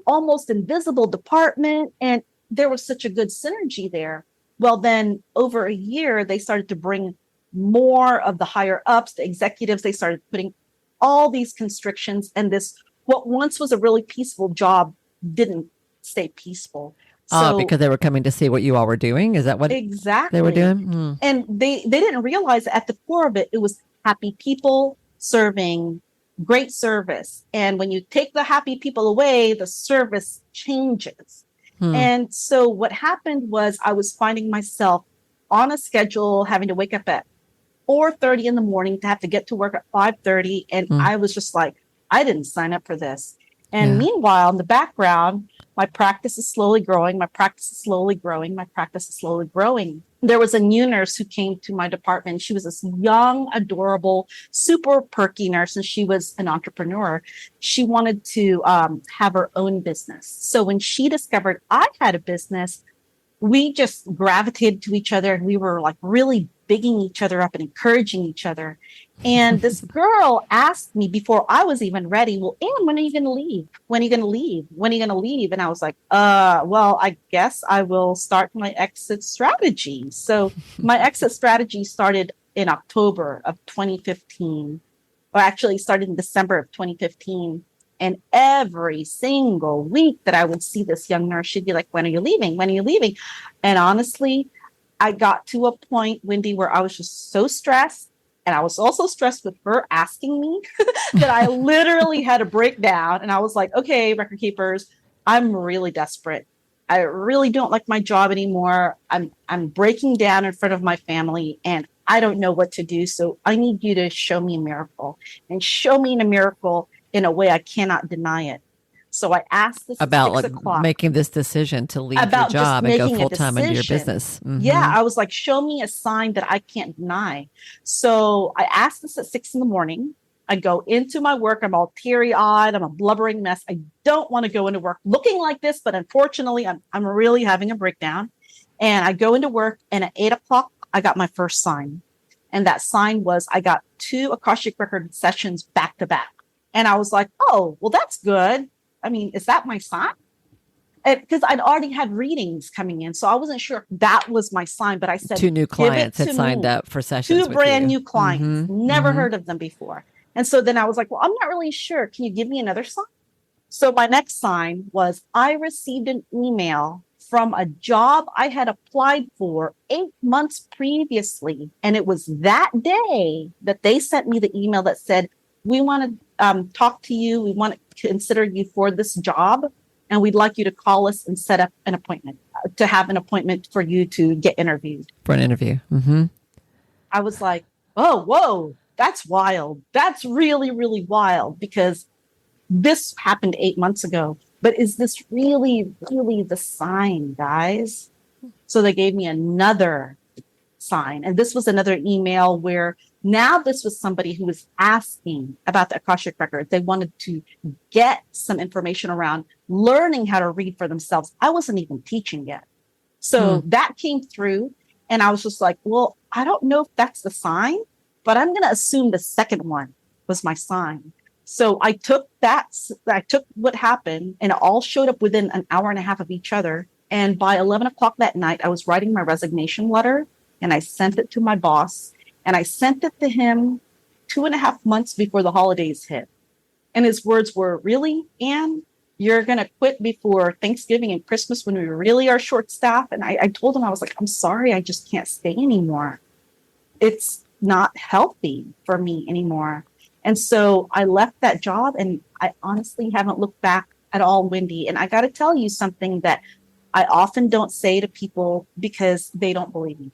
Speaker 2: almost invisible department. And there was such a good synergy there. Well, then over a year, they started to bring more of the higher ups, the executives, they started putting all these constrictions, and this, what once was a really peaceful job, didn't stay peaceful. So
Speaker 1: Because they were coming to see what you all were doing. Is that what
Speaker 2: exactly
Speaker 1: they were doing? Mm.
Speaker 2: and they didn't realize that at the core of it, it was happy people serving great service. And when you take the happy people away, the service changes. And so what happened was I was finding myself on a schedule, having to wake up at 4:30 in the morning to have to get to work at 5:30. And I was just like, I didn't sign up for this. And meanwhile, in the background, my practice is slowly growing. My practice is slowly growing. My practice is slowly growing. There was a new nurse who came to my department. She was this young, adorable, super perky nurse, and she was an entrepreneur. She wanted to have her own business. So when she discovered I had a business, we just gravitated to each other, and we were like really bigging each other up and encouraging each other. And this girl asked me before I was even ready, well, Anne, when are you going to leave? When are you going to leave? When are you going to leave? And I was like, well, I guess I will start my exit strategy. So my exit strategy started in October of 2015, or actually started in December of 2015. And every single week that I would see this young nurse, she'd be like, when are you leaving? When are you leaving? And honestly, I got to a point, Wendy, where I was just so stressed. And I was also stressed with her asking me that I literally had a breakdown. And I was like, okay, record keepers, I'm really desperate. I really don't like my job anymore. I'm breaking down in front of my family, and I don't know what to do. So I need you to show me a miracle, and show me a miracle in a way I cannot deny it. So I asked this
Speaker 1: about
Speaker 2: at 6
Speaker 1: like
Speaker 2: o'clock.
Speaker 1: making this decision to leave
Speaker 2: About
Speaker 1: your
Speaker 2: just
Speaker 1: job and go
Speaker 2: making a
Speaker 1: full time into your
Speaker 2: decision.
Speaker 1: business.
Speaker 2: Yeah, I was like, show me a sign that I can't deny. So I asked this at 6 in the morning. I go into my work. I'm all teary eyed. I'm a blubbering mess. I don't want to go into work looking like this, but unfortunately, I'm really having a breakdown. And I go into work, and at 8 o'clock, I got my first sign. And that sign was I got 2 Akashic Records sessions back to back. And I was like, oh, well, that's good. I mean, is that my sign? Because I'd already had readings coming in. So I wasn't sure if that was my sign, but I said,
Speaker 1: 2 new clients had signed up for sessions.
Speaker 2: 2 brand new clients, never heard of them before. And so then I was like, well, I'm not really sure. Can you give me another sign? So my next sign was I received an email from a job I had applied for 8 months previously. And it was that day that they sent me the email that said, we want to talk to you. We want to consider you for this job. And we'd like you to call us and set up an appointment, to have an appointment for you to get interviewed.
Speaker 1: For an interview.
Speaker 2: I was like, oh, whoa, that's wild. That's really, really wild, because this happened 8 months ago. But is this really, really the sign, guys? So they gave me another sign. And this was another email where now this was somebody who was asking about the Akashic Records. They wanted to get some information around learning how to read for themselves. I wasn't even teaching yet. So that came through, and I was just like, well, I don't know if that's the sign, but I'm going to assume the second one was my sign. So I took what happened, and it all showed up within an hour and a half of each other. And by 11 o'clock that night, I was writing my resignation letter, and I sent it to my boss. And I sent it to him 2.5 months before the holidays hit. And his words were, really, Anne, you're going to quit before Thanksgiving and Christmas when we really are short staffed? And I told him, I was like, I'm sorry, I just can't stay anymore. It's not healthy for me anymore. And so I left that job, and I honestly haven't looked back at all, Wendy. And I got to tell you something that I often don't say to people because they don't believe me,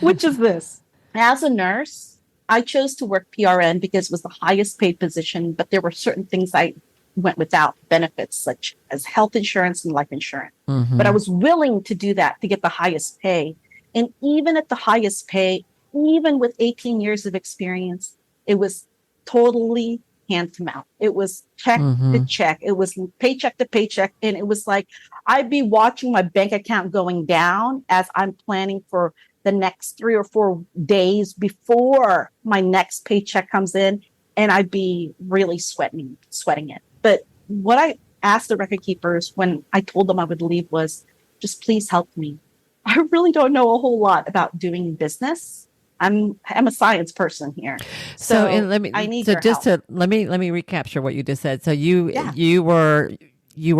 Speaker 2: which is this. As a nurse, I chose to work PRN because it was the highest paid position, but there were certain things I went without, benefits such as health insurance and life insurance. But I was willing to do that to get the highest pay. And even at the highest pay, even with 18 years of experience, it was totally hand to mouth. It was check to check. It was paycheck to paycheck. And it was like, I'd be watching my bank account going down as I'm planning for the next 3 or 4 days before my next paycheck comes in. And I'd be really sweating it. But what I asked the record keepers when I told them I would leave was, just please help me. I really don't know a whole lot about doing business. I'm a science person here.
Speaker 1: So, and
Speaker 2: So I need
Speaker 1: so
Speaker 2: your
Speaker 1: just
Speaker 2: help.
Speaker 1: to let me recapture what you just said. So
Speaker 2: Yeah.
Speaker 1: you were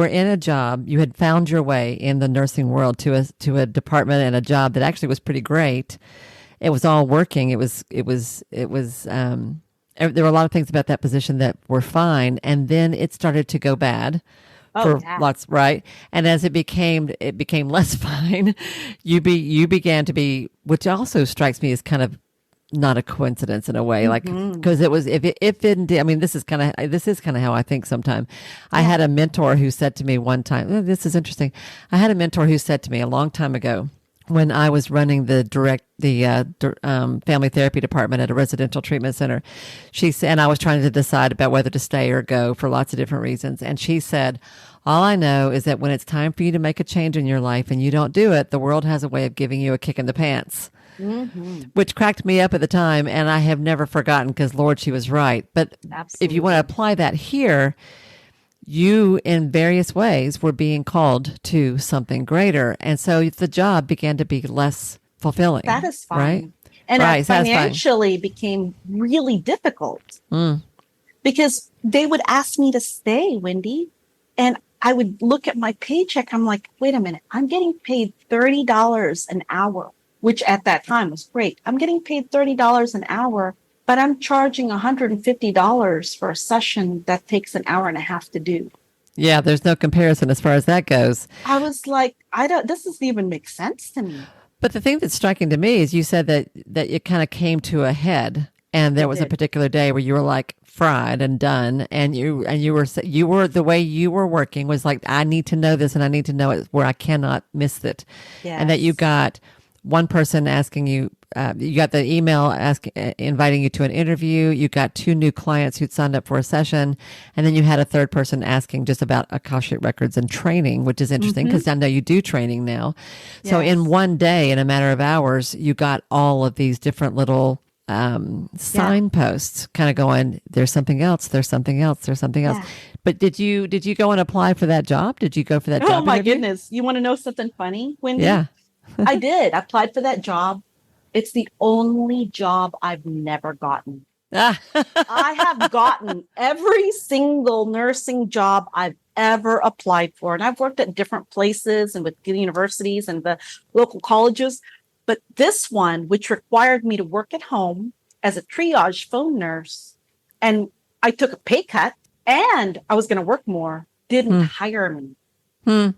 Speaker 1: in a job. You had found your way in the nursing world to a department and a job that actually was pretty great. It was all working. There were a lot of things about that position that were fine, and then it started to go bad
Speaker 2: Oh
Speaker 1: for
Speaker 2: yeah.
Speaker 1: lots, right? And as it became less fine, you began to be, which also strikes me as kind of not a coincidence in a way, like
Speaker 2: Hmm.
Speaker 1: because it was if it did, I mean, this is kind of how I think sometimes. I
Speaker 2: Yeah.
Speaker 1: had a mentor who said to me one time, this is interesting. I had a mentor who said to me a long time ago, when I was running the family therapy department at a residential treatment center. She said, and I was trying to decide about whether to stay or go for lots of different reasons. And she said, all I know is that when it's time for you to make a change in your life and you don't do it, the world has a way of giving you a kick in the pants,
Speaker 2: Hmm.
Speaker 1: which cracked me up at the time. And I have never forgotten, because Lord, she was right. But if you want to
Speaker 2: Absolutely.
Speaker 1: apply that here, you in various ways were being called to something greater. And so the job began to be less fulfilling, right?
Speaker 2: Satisfying. And
Speaker 1: Right, satisfying.
Speaker 2: financially became really difficult
Speaker 1: Mm.
Speaker 2: because they would ask me to stay, Wendy. And I would look at my paycheck. I'm like, wait a minute, I'm getting paid $30 an hour, which at that time was great. I'm getting paid $30 an hour, but I'm charging $150 for a session that takes an hour and a half to do.
Speaker 1: Yeah, there's no comparison as far as that goes.
Speaker 2: I was like, I don't, this doesn't even make sense to me.
Speaker 1: But the thing that's striking to me is you said that it kind of came to a head, and there
Speaker 2: It
Speaker 1: was a
Speaker 2: did.
Speaker 1: particular day where you were like fried and done, and you were the way you were working was like, I need to know this and I need to know it where I cannot miss it, and that you
Speaker 2: Yes.
Speaker 1: got one person asking you. You got the email asking, inviting you to an interview. You got two new clients who'd signed up for a session, and then you had a third person asking just about Akashic Records and training, which is interesting
Speaker 2: Hmm.
Speaker 1: because I know you do training now. So in
Speaker 2: Yes.
Speaker 1: one day, in a matter of hours, you got all of these different little
Speaker 2: Yeah.
Speaker 1: signposts, kind of going. There's something else. There's something else. There's something else.
Speaker 2: Yeah.
Speaker 1: But did you go and apply for that job? Did you go for that
Speaker 2: Oh
Speaker 1: job
Speaker 2: my
Speaker 1: interview?
Speaker 2: goodness. You want to know something funny, Wendy?
Speaker 1: Yeah.
Speaker 2: I did. I applied for that job. It's the only job I've never gotten.
Speaker 1: Ah.
Speaker 2: I have gotten every single nursing job I've ever applied for. And I've worked at different places and with the universities and the local colleges. But this one, which required me to work at home as a triage phone nurse, and I took a pay cut and I was going to work more, didn't
Speaker 1: Hmm.
Speaker 2: hire me.
Speaker 1: Hmm.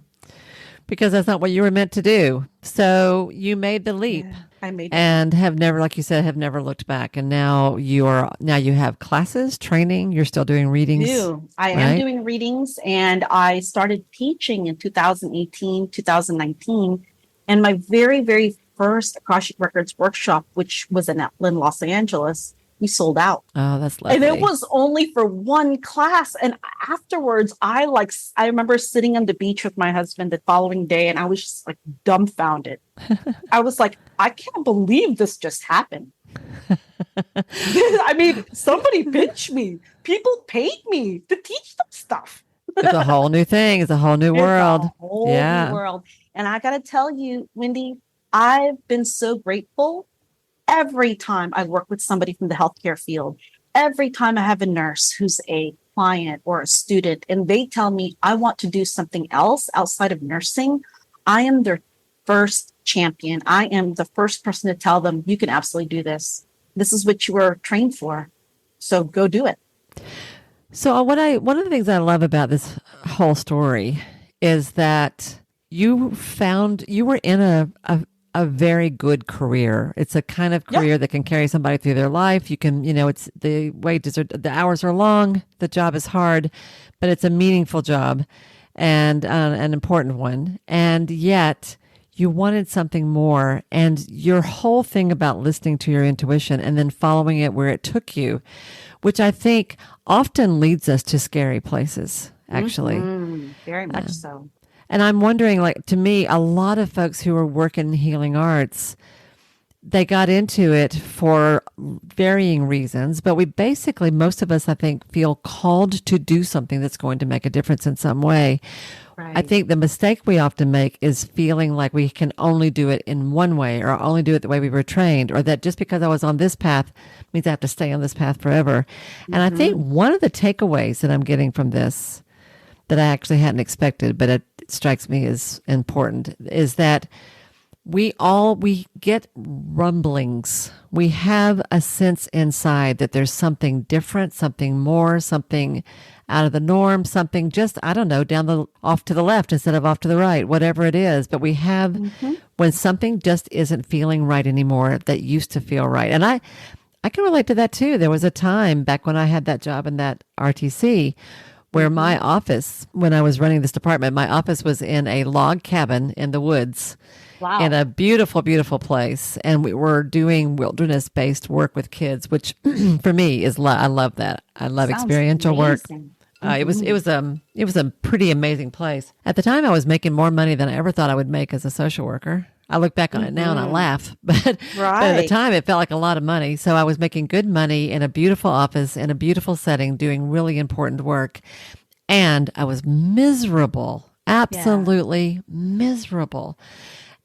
Speaker 1: Because that's not what you were meant to do. So you made the leap
Speaker 2: Yeah, I made the leap.
Speaker 1: and have never, like you said, have never looked back. And now you have classes, training. You're still doing readings,
Speaker 2: Do. I am
Speaker 1: right?
Speaker 2: doing readings and I started teaching in 2018, 2019. And my very, very first Akashic Records workshop, which was in Los Angeles, we sold out.
Speaker 1: Oh, that's
Speaker 2: And it
Speaker 1: lovely.
Speaker 2: was only for one class. And afterwards, I remember sitting on the beach with my husband the following day and I was just like dumbfounded. I was like, I can't believe this just happened. I mean, somebody pinched me. People paid me to teach them stuff.
Speaker 1: It's a whole new thing. It's a whole new
Speaker 2: It's a
Speaker 1: world.
Speaker 2: whole new
Speaker 1: Yeah.
Speaker 2: world. And I got to tell you, Wendy, I've been so grateful every time I work with somebody from the healthcare field. Every time I have a nurse who's a client or a student, and they tell me I want to do something else outside of nursing, I am their first champion. I am the first person to tell them, you can absolutely do this. This is what you were trained for. So go do it.
Speaker 1: So one of the things I love about this whole story is that you were in a very good career. It's a kind of
Speaker 2: Yeah.
Speaker 1: career that can carry somebody through their life. You can, it's the hours are long, the job is hard, but it's a meaningful job and an important one. And yet you wanted something more. And your whole thing about listening to your intuition and then following it where it took you, which I think often leads us to scary places, actually.
Speaker 2: Very much so.
Speaker 1: And I'm wondering, like, to me, a lot of folks who are working in healing arts, they got into it for varying reasons, but we basically, most of us, I think, feel called to do something that's going to make a difference in some way. I
Speaker 2: Right.
Speaker 1: think the mistake we often make is feeling like we can only do it in one way or only do it the way we were trained, or that just because I was on this path means I have to stay on this path forever. And I think
Speaker 2: Hmm.
Speaker 1: one of the takeaways that I'm getting from this that I actually hadn't expected, but it strikes me as important, is that we get rumblings. We have a sense inside that there's something different, something more, something out of the norm, something just, I don't know, off to the left instead of off to the right, whatever it is. But we have,
Speaker 2: Hmm.
Speaker 1: when something just isn't feeling right anymore that used to feel right. And I can relate to that too. There was a time back when I had that job in that RTC where
Speaker 2: Hmm.
Speaker 1: my office, when I was running this department, my office was in a log cabin in the woods in
Speaker 2: Wow.
Speaker 1: a beautiful, beautiful place. And we were doing wilderness based work with kids, which for me is, I love that. I love
Speaker 2: Sounds
Speaker 1: experiential work.
Speaker 2: amazing.
Speaker 1: It
Speaker 2: Hmm.
Speaker 1: was it was a pretty amazing place. At the time, I was making more money than I ever thought I would make as a social worker. I look back on it now and I
Speaker 2: Hmm.
Speaker 1: laugh, but at the
Speaker 2: Right.
Speaker 1: time it felt like a lot of money. So I was making good money in a beautiful office in a beautiful setting, doing really important work, and I was miserable,
Speaker 2: Yeah.
Speaker 1: absolutely miserable,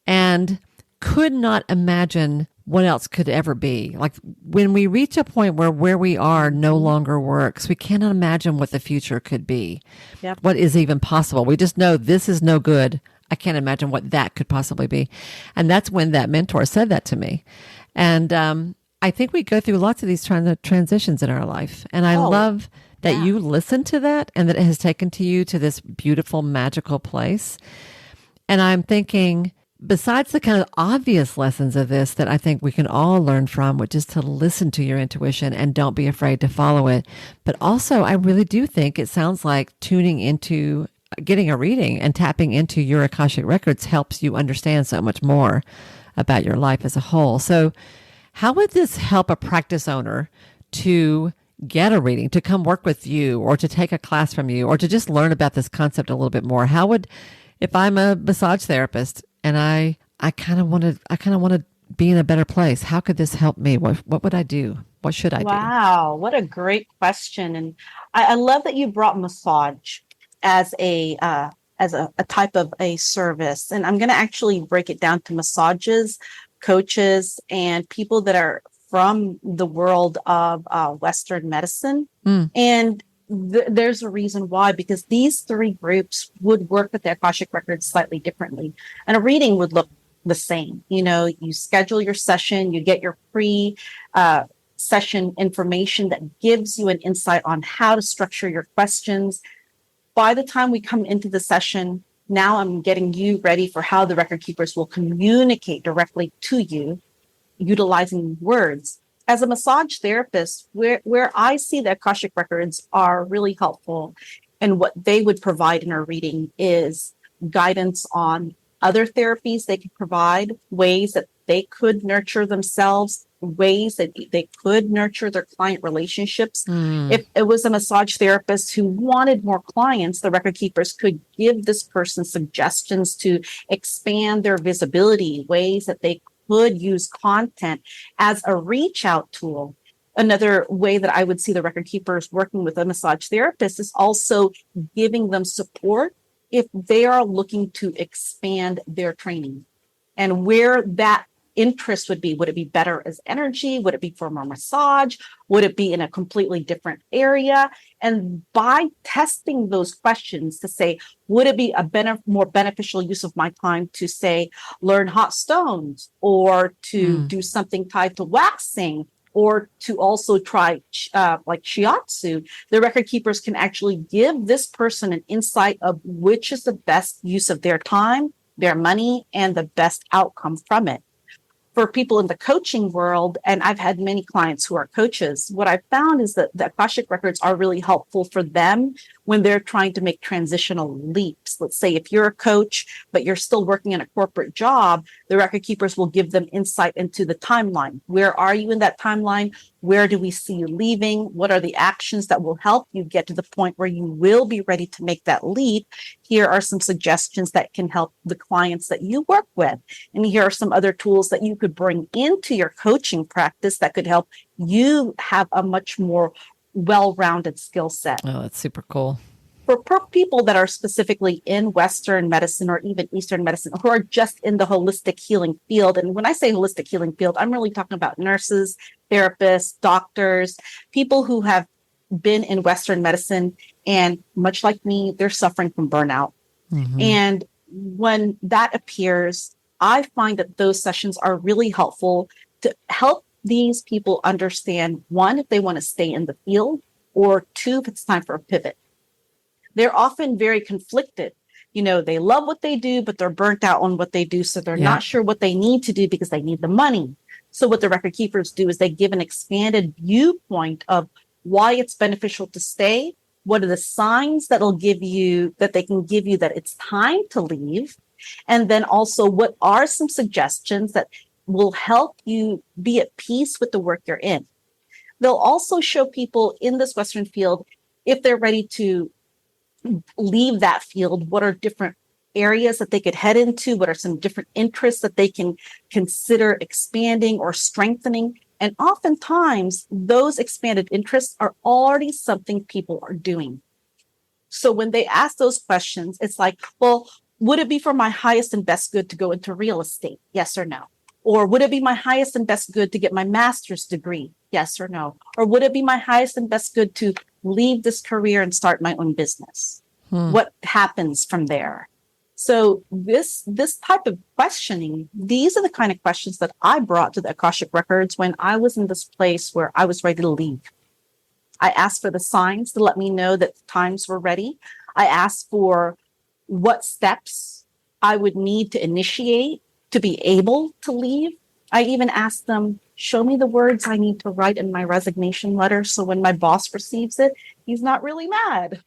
Speaker 1: and could not imagine what else could ever be. Like when we reach a point where we are no
Speaker 2: Hmm.
Speaker 1: longer works, we cannot imagine what the future could be,
Speaker 2: Yep.
Speaker 1: what is even possible. We just know this is no good. I can't imagine what that could possibly be. And that's when that mentor said that to me. And I think we go through lots of these transitions in our life. And I
Speaker 2: Oh,
Speaker 1: love that
Speaker 2: yeah.
Speaker 1: you listen to that and that it has taken to you to this beautiful, magical place. And I'm thinking, besides the kind of obvious lessons of this that I think we can all learn from, which is to listen to your intuition and don't be afraid to follow it. But also, I really do think it sounds like tuning into getting a reading and tapping into your Akashic Records helps you understand so much more about your life as a whole. So, how would this help a practice owner to get a reading, to come work with you, or to take a class from you, or to just learn about this concept a little bit more? How would, if I'm a massage therapist and I kind of want to be in a better place, how could this help me? What would I do? What should I do?
Speaker 2: Wow, what a great question. And I love that you brought massage as a type of a service. And I'm going to actually break it down to massages, coaches, and people that are from the world of Western medicine.
Speaker 1: Mm,
Speaker 2: And there's a reason why, because these three groups would work with the Akashic Records slightly differently. And a reading would look the same. You know, you schedule your session, you get your pre session information that gives you an insight on how to structure your questions. By the time we come into the session, now I'm getting you ready for how the record keepers will communicate directly to you utilizing words. As a massage therapist, where I see the Akashic Records are really helpful, and what they would provide in our reading is guidance on other therapies they could provide, ways that they could nurture themselves, ways that they could nurture their client relationships.
Speaker 1: mm,
Speaker 2: If it was a massage therapist who wanted more clients, the record keepers could give this person suggestions to expand their visibility, ways that they could use content as a reach out tool. Another way that I would see the record keepers working with a massage therapist is also giving them support if they are looking to expand their training and where that interest would be. Would it be better as energy? Would it be for more massage? Would it be in a completely different area? And by testing those questions to say, would it be a more beneficial use of my time to say, learn hot stones or to
Speaker 1: mm,
Speaker 2: do something tied to waxing? Or to also try like shiatsu, the record keepers can actually give this person an insight of which is the best use of their time, their money, and the best outcome from it. For people in the coaching world, and I've had many clients who are coaches, what I've found is that the Akashic Records are really helpful for them when they're trying to make transitional leaps. Let's say if you're a coach, but you're still working in a corporate job, the record keepers will give them insight into the timeline. Where are you in that timeline? Where do we see you leaving? What are the actions that will help you get to the point where you will be ready to make that leap? Here are some suggestions that can help the clients that you work with. And here are some other tools that you could could bring into your coaching practice that could help you have a much more well-rounded skill set.
Speaker 1: Oh, that's super cool.
Speaker 2: For people that are specifically in Western medicine or even Eastern medicine, who are just in the holistic healing field. And when I say holistic healing field, I'm really talking about nurses, therapists, doctors, people who have been in Western medicine. And much like me, they're suffering from burnout. Mm-hmm. And when that appears, I find that those sessions are really helpful to help these people understand, one, if they want to stay in the field, or two, if it's time for a pivot. They're often very conflicted. They love what they do, but they're burnt out on what they do. So they're not sure what they need to do because they need the money. So what the record keepers do is they give an expanded viewpoint of why it's beneficial to stay. What are the signs that they can give you that it's time to leave? And then also, what are some suggestions that will help you be at peace with the work you're in? They'll also show people in this Western field, if they're ready to leave that field, what are different areas that they could head into? What are some different interests that they can consider expanding or strengthening? And oftentimes, those expanded interests are already something people are doing. So when they ask those questions, it's like, well, would it be for my highest and best good to go into real estate? Yes or no? Or would it be my highest and best good to get my master's degree? Yes or no? Or would it be my highest and best good to leave this career and start my own business? What happens from there? So this type of questioning, these are the kind of questions that I brought to the Akashic Records when I was in this place where I was ready to leave. I asked for the signs to let me know that the times were ready. I asked for what steps I would need to initiate to be able to leave. I even asked them, show me the words I need to write in my resignation letter so when my boss receives it, he's not really mad.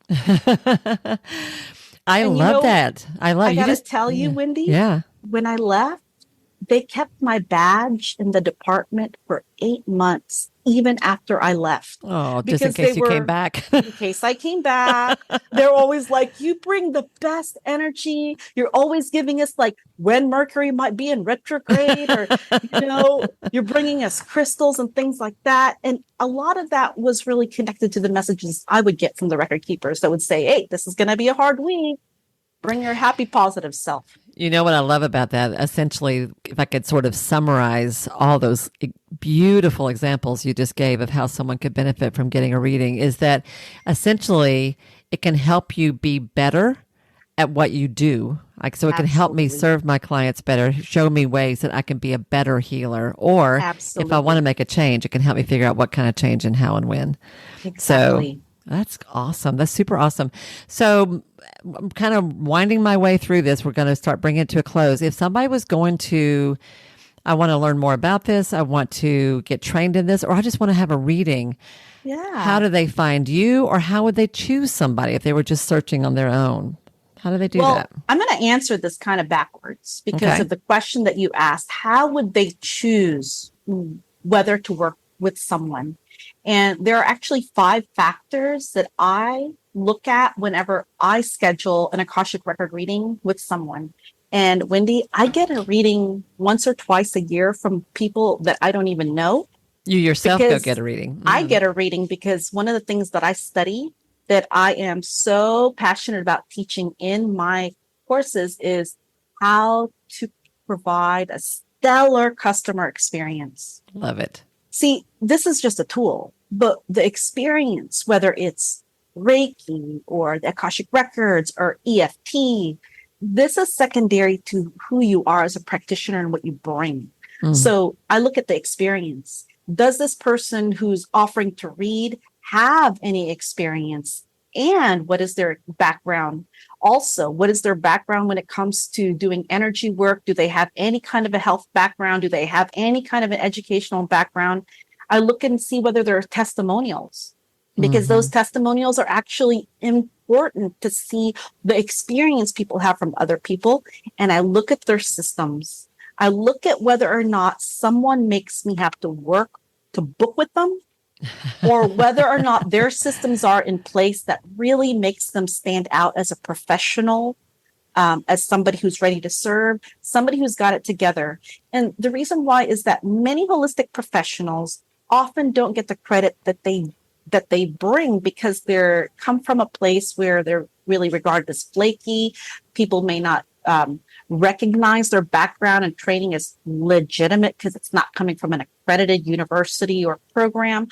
Speaker 1: I love that. I
Speaker 2: gotta tell you, Wendy, when I left, they kept my badge in the department for 8 months, even after I left.
Speaker 1: Oh, just in case you came back.
Speaker 2: In case I came back. They're always like, you bring the best energy. You're always giving us like when Mercury might be in retrograde or, you're bringing us crystals and things like that. And a lot of that was really connected to the messages I would get from the record keepers that would say, hey, this is going to be a hard week. Bring your happy, positive self.
Speaker 1: You know what I love about that? Essentially, if I could sort of summarize all those beautiful examples you just gave of how someone could benefit from getting a reading, is that essentially it can help you be better at what you do. Like, so it can help me serve my clients better, show me ways that I can be a better healer. Or if I want to make a change, it can help me figure out what kind of change and how and when.
Speaker 2: Exactly.
Speaker 1: So that's awesome. That's super awesome. So I'm kind of winding my way through this. We're going to start bringing it to a close. If somebody was going to, I want to learn more about this, I want to get trained in this, or I just want to have a reading.
Speaker 2: Yeah.
Speaker 1: How do they find you, or how would they choose somebody if they were just searching on their own? How do they do that?
Speaker 2: I'm going to answer this kind of backwards because of the question that you asked. How would they choose whether to work with someone? And there are actually 5 factors that I look at whenever I schedule an Akashic Record reading with someone. And Wendy, I get a reading once or twice a year from people that I don't even know.
Speaker 1: You yourself go get a reading.
Speaker 2: I get a reading because one of the things that I study that I am so passionate about teaching in my courses is how to provide a stellar customer experience.
Speaker 1: Love it.
Speaker 2: See, this is just a tool, but the experience, whether it's Reiki or the Akashic Records or EFT, this is secondary to who you are as a practitioner and what you bring. So I look at the experience. Does this person who's offering to read have any experience? And what is their background? Also, what is their background when it comes to doing energy work? Do they have any kind of a health background? Do they have any kind of an educational background? I look and see whether there are testimonials, because those testimonials are actually important to see the experience people have from other people. And I look at their systems. I look at whether or not someone makes me have to work to book with them, or whether or not their systems are in place that really makes them stand out as a professional as somebody who's ready to serve, somebody who's got it together. And the reason why is that many holistic professionals often don't get the credit that they bring because they're come from a place where they're really regarded as flaky. People may not recognize their background and training as legitimate because it's not coming from an accredited university or program,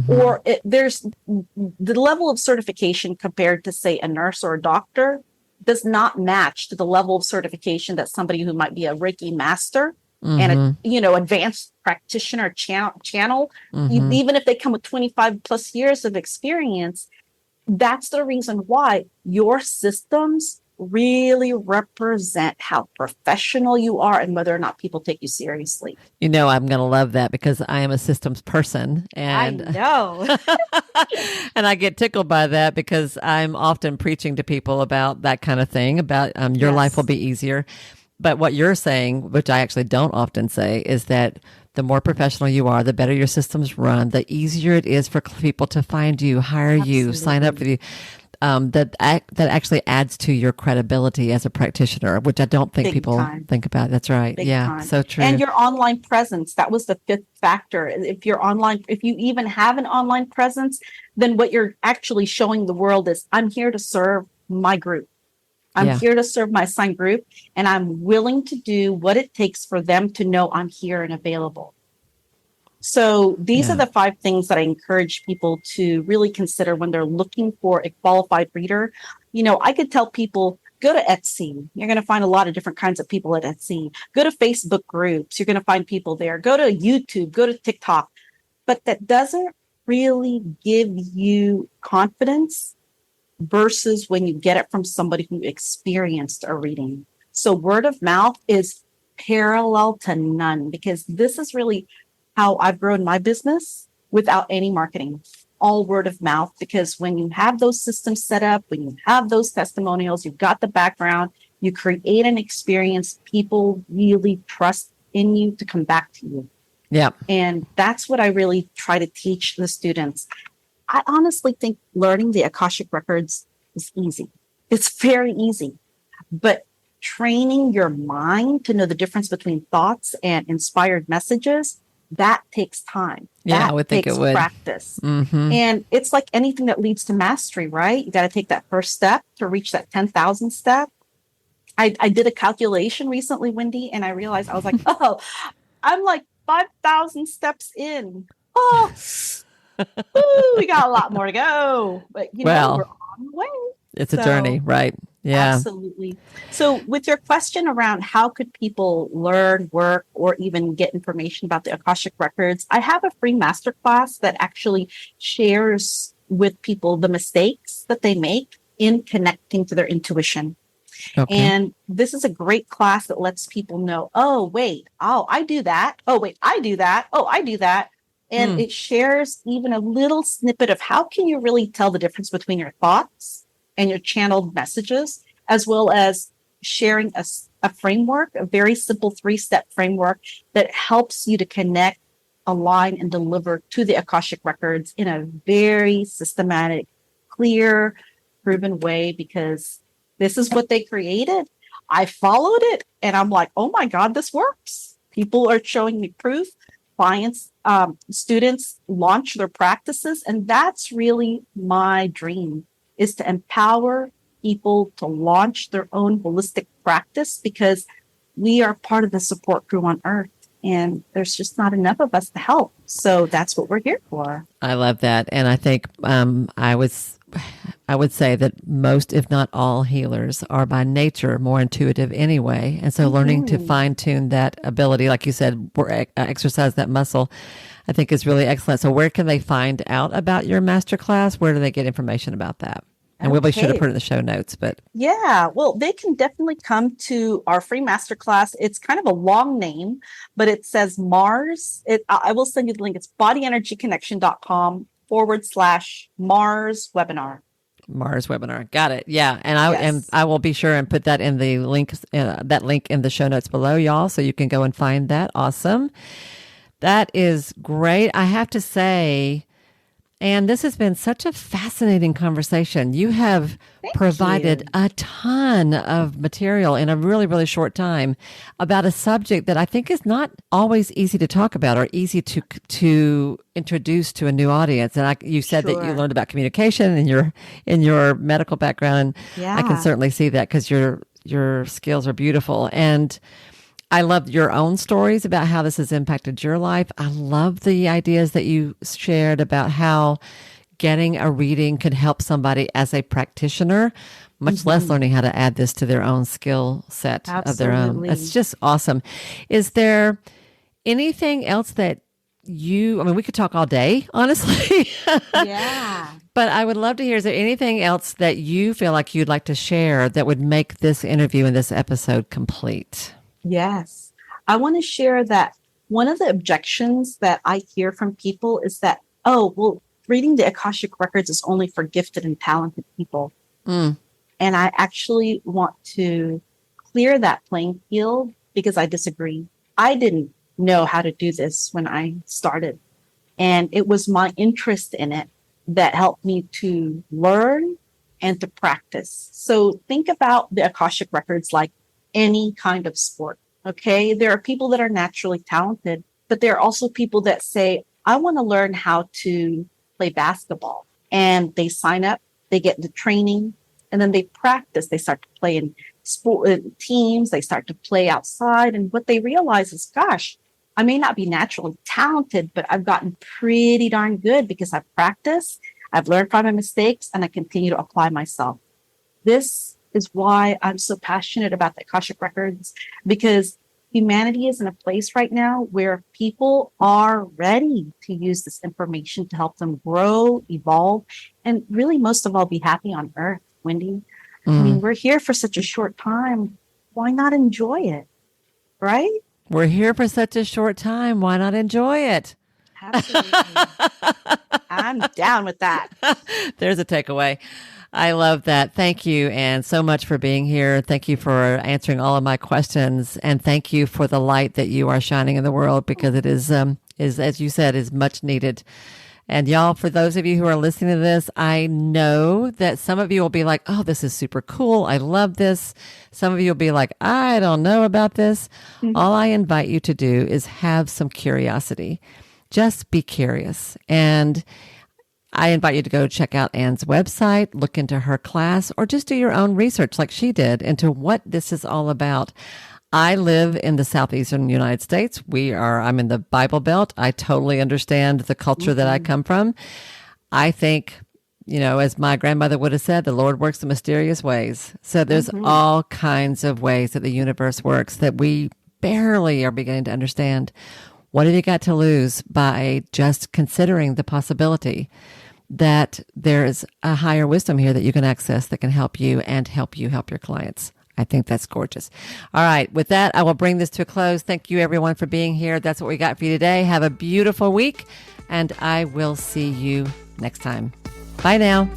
Speaker 2: or there's the level of certification compared to, say, a nurse or a doctor does not match to the level of certification that somebody who might be a Reiki master and a advanced practitioner channel, even if they come with 25 plus years of experience. That's the reason why your systems really represent how professional you are and whether or not people take you seriously.
Speaker 1: I'm going to love that because I am a systems person, and
Speaker 2: I know.
Speaker 1: and I get tickled by that because I'm often preaching to people about that kind of thing, about your life will be easier. But what you're saying, which I actually don't often say, is that the more professional you are, the better your systems run, the easier it is for people to find you, hire you, sign up for you. That actually adds to your credibility as a practitioner, which I don't think people think about. That's right. Big time. So true.
Speaker 2: And your online presence, that was the fifth factor. If you even have an online presence, then what you're actually showing the world is, I'm here to serve my group. I'm here to serve my assigned group, and I'm willing to do what it takes for them to know I'm here and available. So these are the 5 things that I encourage people to really consider when they're looking for a qualified reader. I could tell people, go to Etsy. You're going to find a lot of different kinds of people at Etsy. Go to Facebook groups. You're going to find people there. Go to YouTube, go to TikTok. But that doesn't really give you confidence versus when you get it from somebody who experienced a reading. So word of mouth is parallel to none, because this is really how I've grown my business without any marketing, all word of mouth. Because when you have those systems set up, when you have those testimonials, you've got the background, you create an experience, people really trust in you to come back to you.
Speaker 1: Yeah.
Speaker 2: And that's what I really try to teach the students. I honestly think learning the Akashic Records is easy. It's very easy. But training your mind to know the difference between thoughts and inspired messages, that takes time.
Speaker 1: Yeah, I would think it would.
Speaker 2: Practice. And it's like anything that leads to mastery, right? You got to take that first step to reach that 10,000 step. I did a calculation recently, Wendy, and I realized I was like, I'm like 5,000 steps in. Oh, ooh, we got a lot more to go. But, we're on the way.
Speaker 1: It's a journey, right? Yeah.
Speaker 2: Absolutely. So with your question around how could people learn, work, or even get information about the Akashic Records, I have a free masterclass that actually shares with people the mistakes that they make in connecting to their intuition. Okay. And this is a great class that lets people know, I do that. Oh, wait, I do that. Oh, I do that. And it shares even a little snippet of how can you really tell the difference between your thoughts and your channeled messages, as well as sharing a framework, a very simple 3-step framework that helps you to connect, align, and deliver to the Akashic Records in a very systematic, clear, proven way, because this is what they created. I followed it and I'm like, oh my God, this works. People are showing me proof. Clients, students launch their practices. And that's really my dream, is to empower people to launch their own holistic practice, because we are part of the support crew on Earth and there's just not enough of us to help. So that's what we're here for.
Speaker 1: I love that. And I think I would say that most, if not all, healers are by nature more intuitive anyway. And so learning to fine tune that ability, like you said, exercise that muscle, I think is really excellent. So where can they find out about your masterclass? Where do they get information about that? And we'll be sure to put it in the show notes. But
Speaker 2: well, they can definitely come to our free masterclass. It's kind of a long name, but it says Mars. I will send you the link. It's bodyenergyconnection.com/Mars webinar.
Speaker 1: Mars webinar. Got it. Yeah. And I will be sure and put that in the link, that link in the show notes below, y'all. So you can go and find that. Awesome. That is great. I have to say, And this has been such a fascinating conversation. You have provided a ton of material in a really, really short time about a subject that I think is not always easy to talk about or easy to introduce to a new audience. And you said that you learned about communication in your medical background. And I can certainly see that because your skills are beautiful. And I love your own stories about how this has impacted your life. I love the ideas that you shared about how getting a reading could help somebody as a practitioner, much less learning how to add this to their own skill set of their own. It's just awesome. Is there anything else that we could talk all day, honestly.
Speaker 2: Yeah.
Speaker 1: But I would love to hear, is there anything else that you feel like you'd like to share that would make this interview and this episode complete?
Speaker 2: Yes. I want to share that one of the objections that I hear from people is that, reading the Akashic Records is only for gifted and talented people. And I actually want to clear that playing field because I disagree. I didn't know how to do this when I started. And it was my interest in it that helped me to learn and to practice. So think about the Akashic Records like any kind of sport. Okay. There are people that are naturally talented, but there are also people that say, I want to learn how to play basketball. And they sign up, they get the training, and then they practice. They start to play in sport teams. They start to play outside. And what they realize is, gosh, I may not be naturally talented, but I've gotten pretty darn good because I've practiced, I've learned from my mistakes, and I continue to apply myself. This is why I'm so passionate about the Akashic Records, because humanity is in a place right now where people are ready to use this information to help them grow, evolve, and really, most of all, be happy on Earth, Wendy. I mean, we're here for such a short time. Why not enjoy it? Right?
Speaker 1: We're here for such a short time. Why not enjoy it?
Speaker 2: Absolutely. I'm down with that.
Speaker 1: There's a takeaway. I love that. Thank you, Anne, so much for being here. Thank you for answering all of my questions, and thank you for the light that you are shining in the world, because it is as you said, is much needed. And y'all, for those of you who are listening to this, I know that some of you will be like, oh, this is super cool. I love this. Some of you will be like, I don't know about this. All I invite you to do is have some curiosity. Just be curious. And I invite you to go check out Anne's website, look into her class, or just do your own research like she did into what this is all about. I live in the southeastern United States. I'm in the Bible Belt. I totally understand the culture that I come from. I think, as my grandmother would have said, the Lord works in mysterious ways. So there's all kinds of ways that the universe works that we barely are beginning to understand. What have you got to lose by just considering the possibility that there is a higher wisdom here that you can access that can help you and help you help your clients? I think that's gorgeous. All right. With that, I will bring this to a close. Thank you, everyone, for being here. That's what we got for you today. Have a beautiful week, and I will see you next time. Bye now.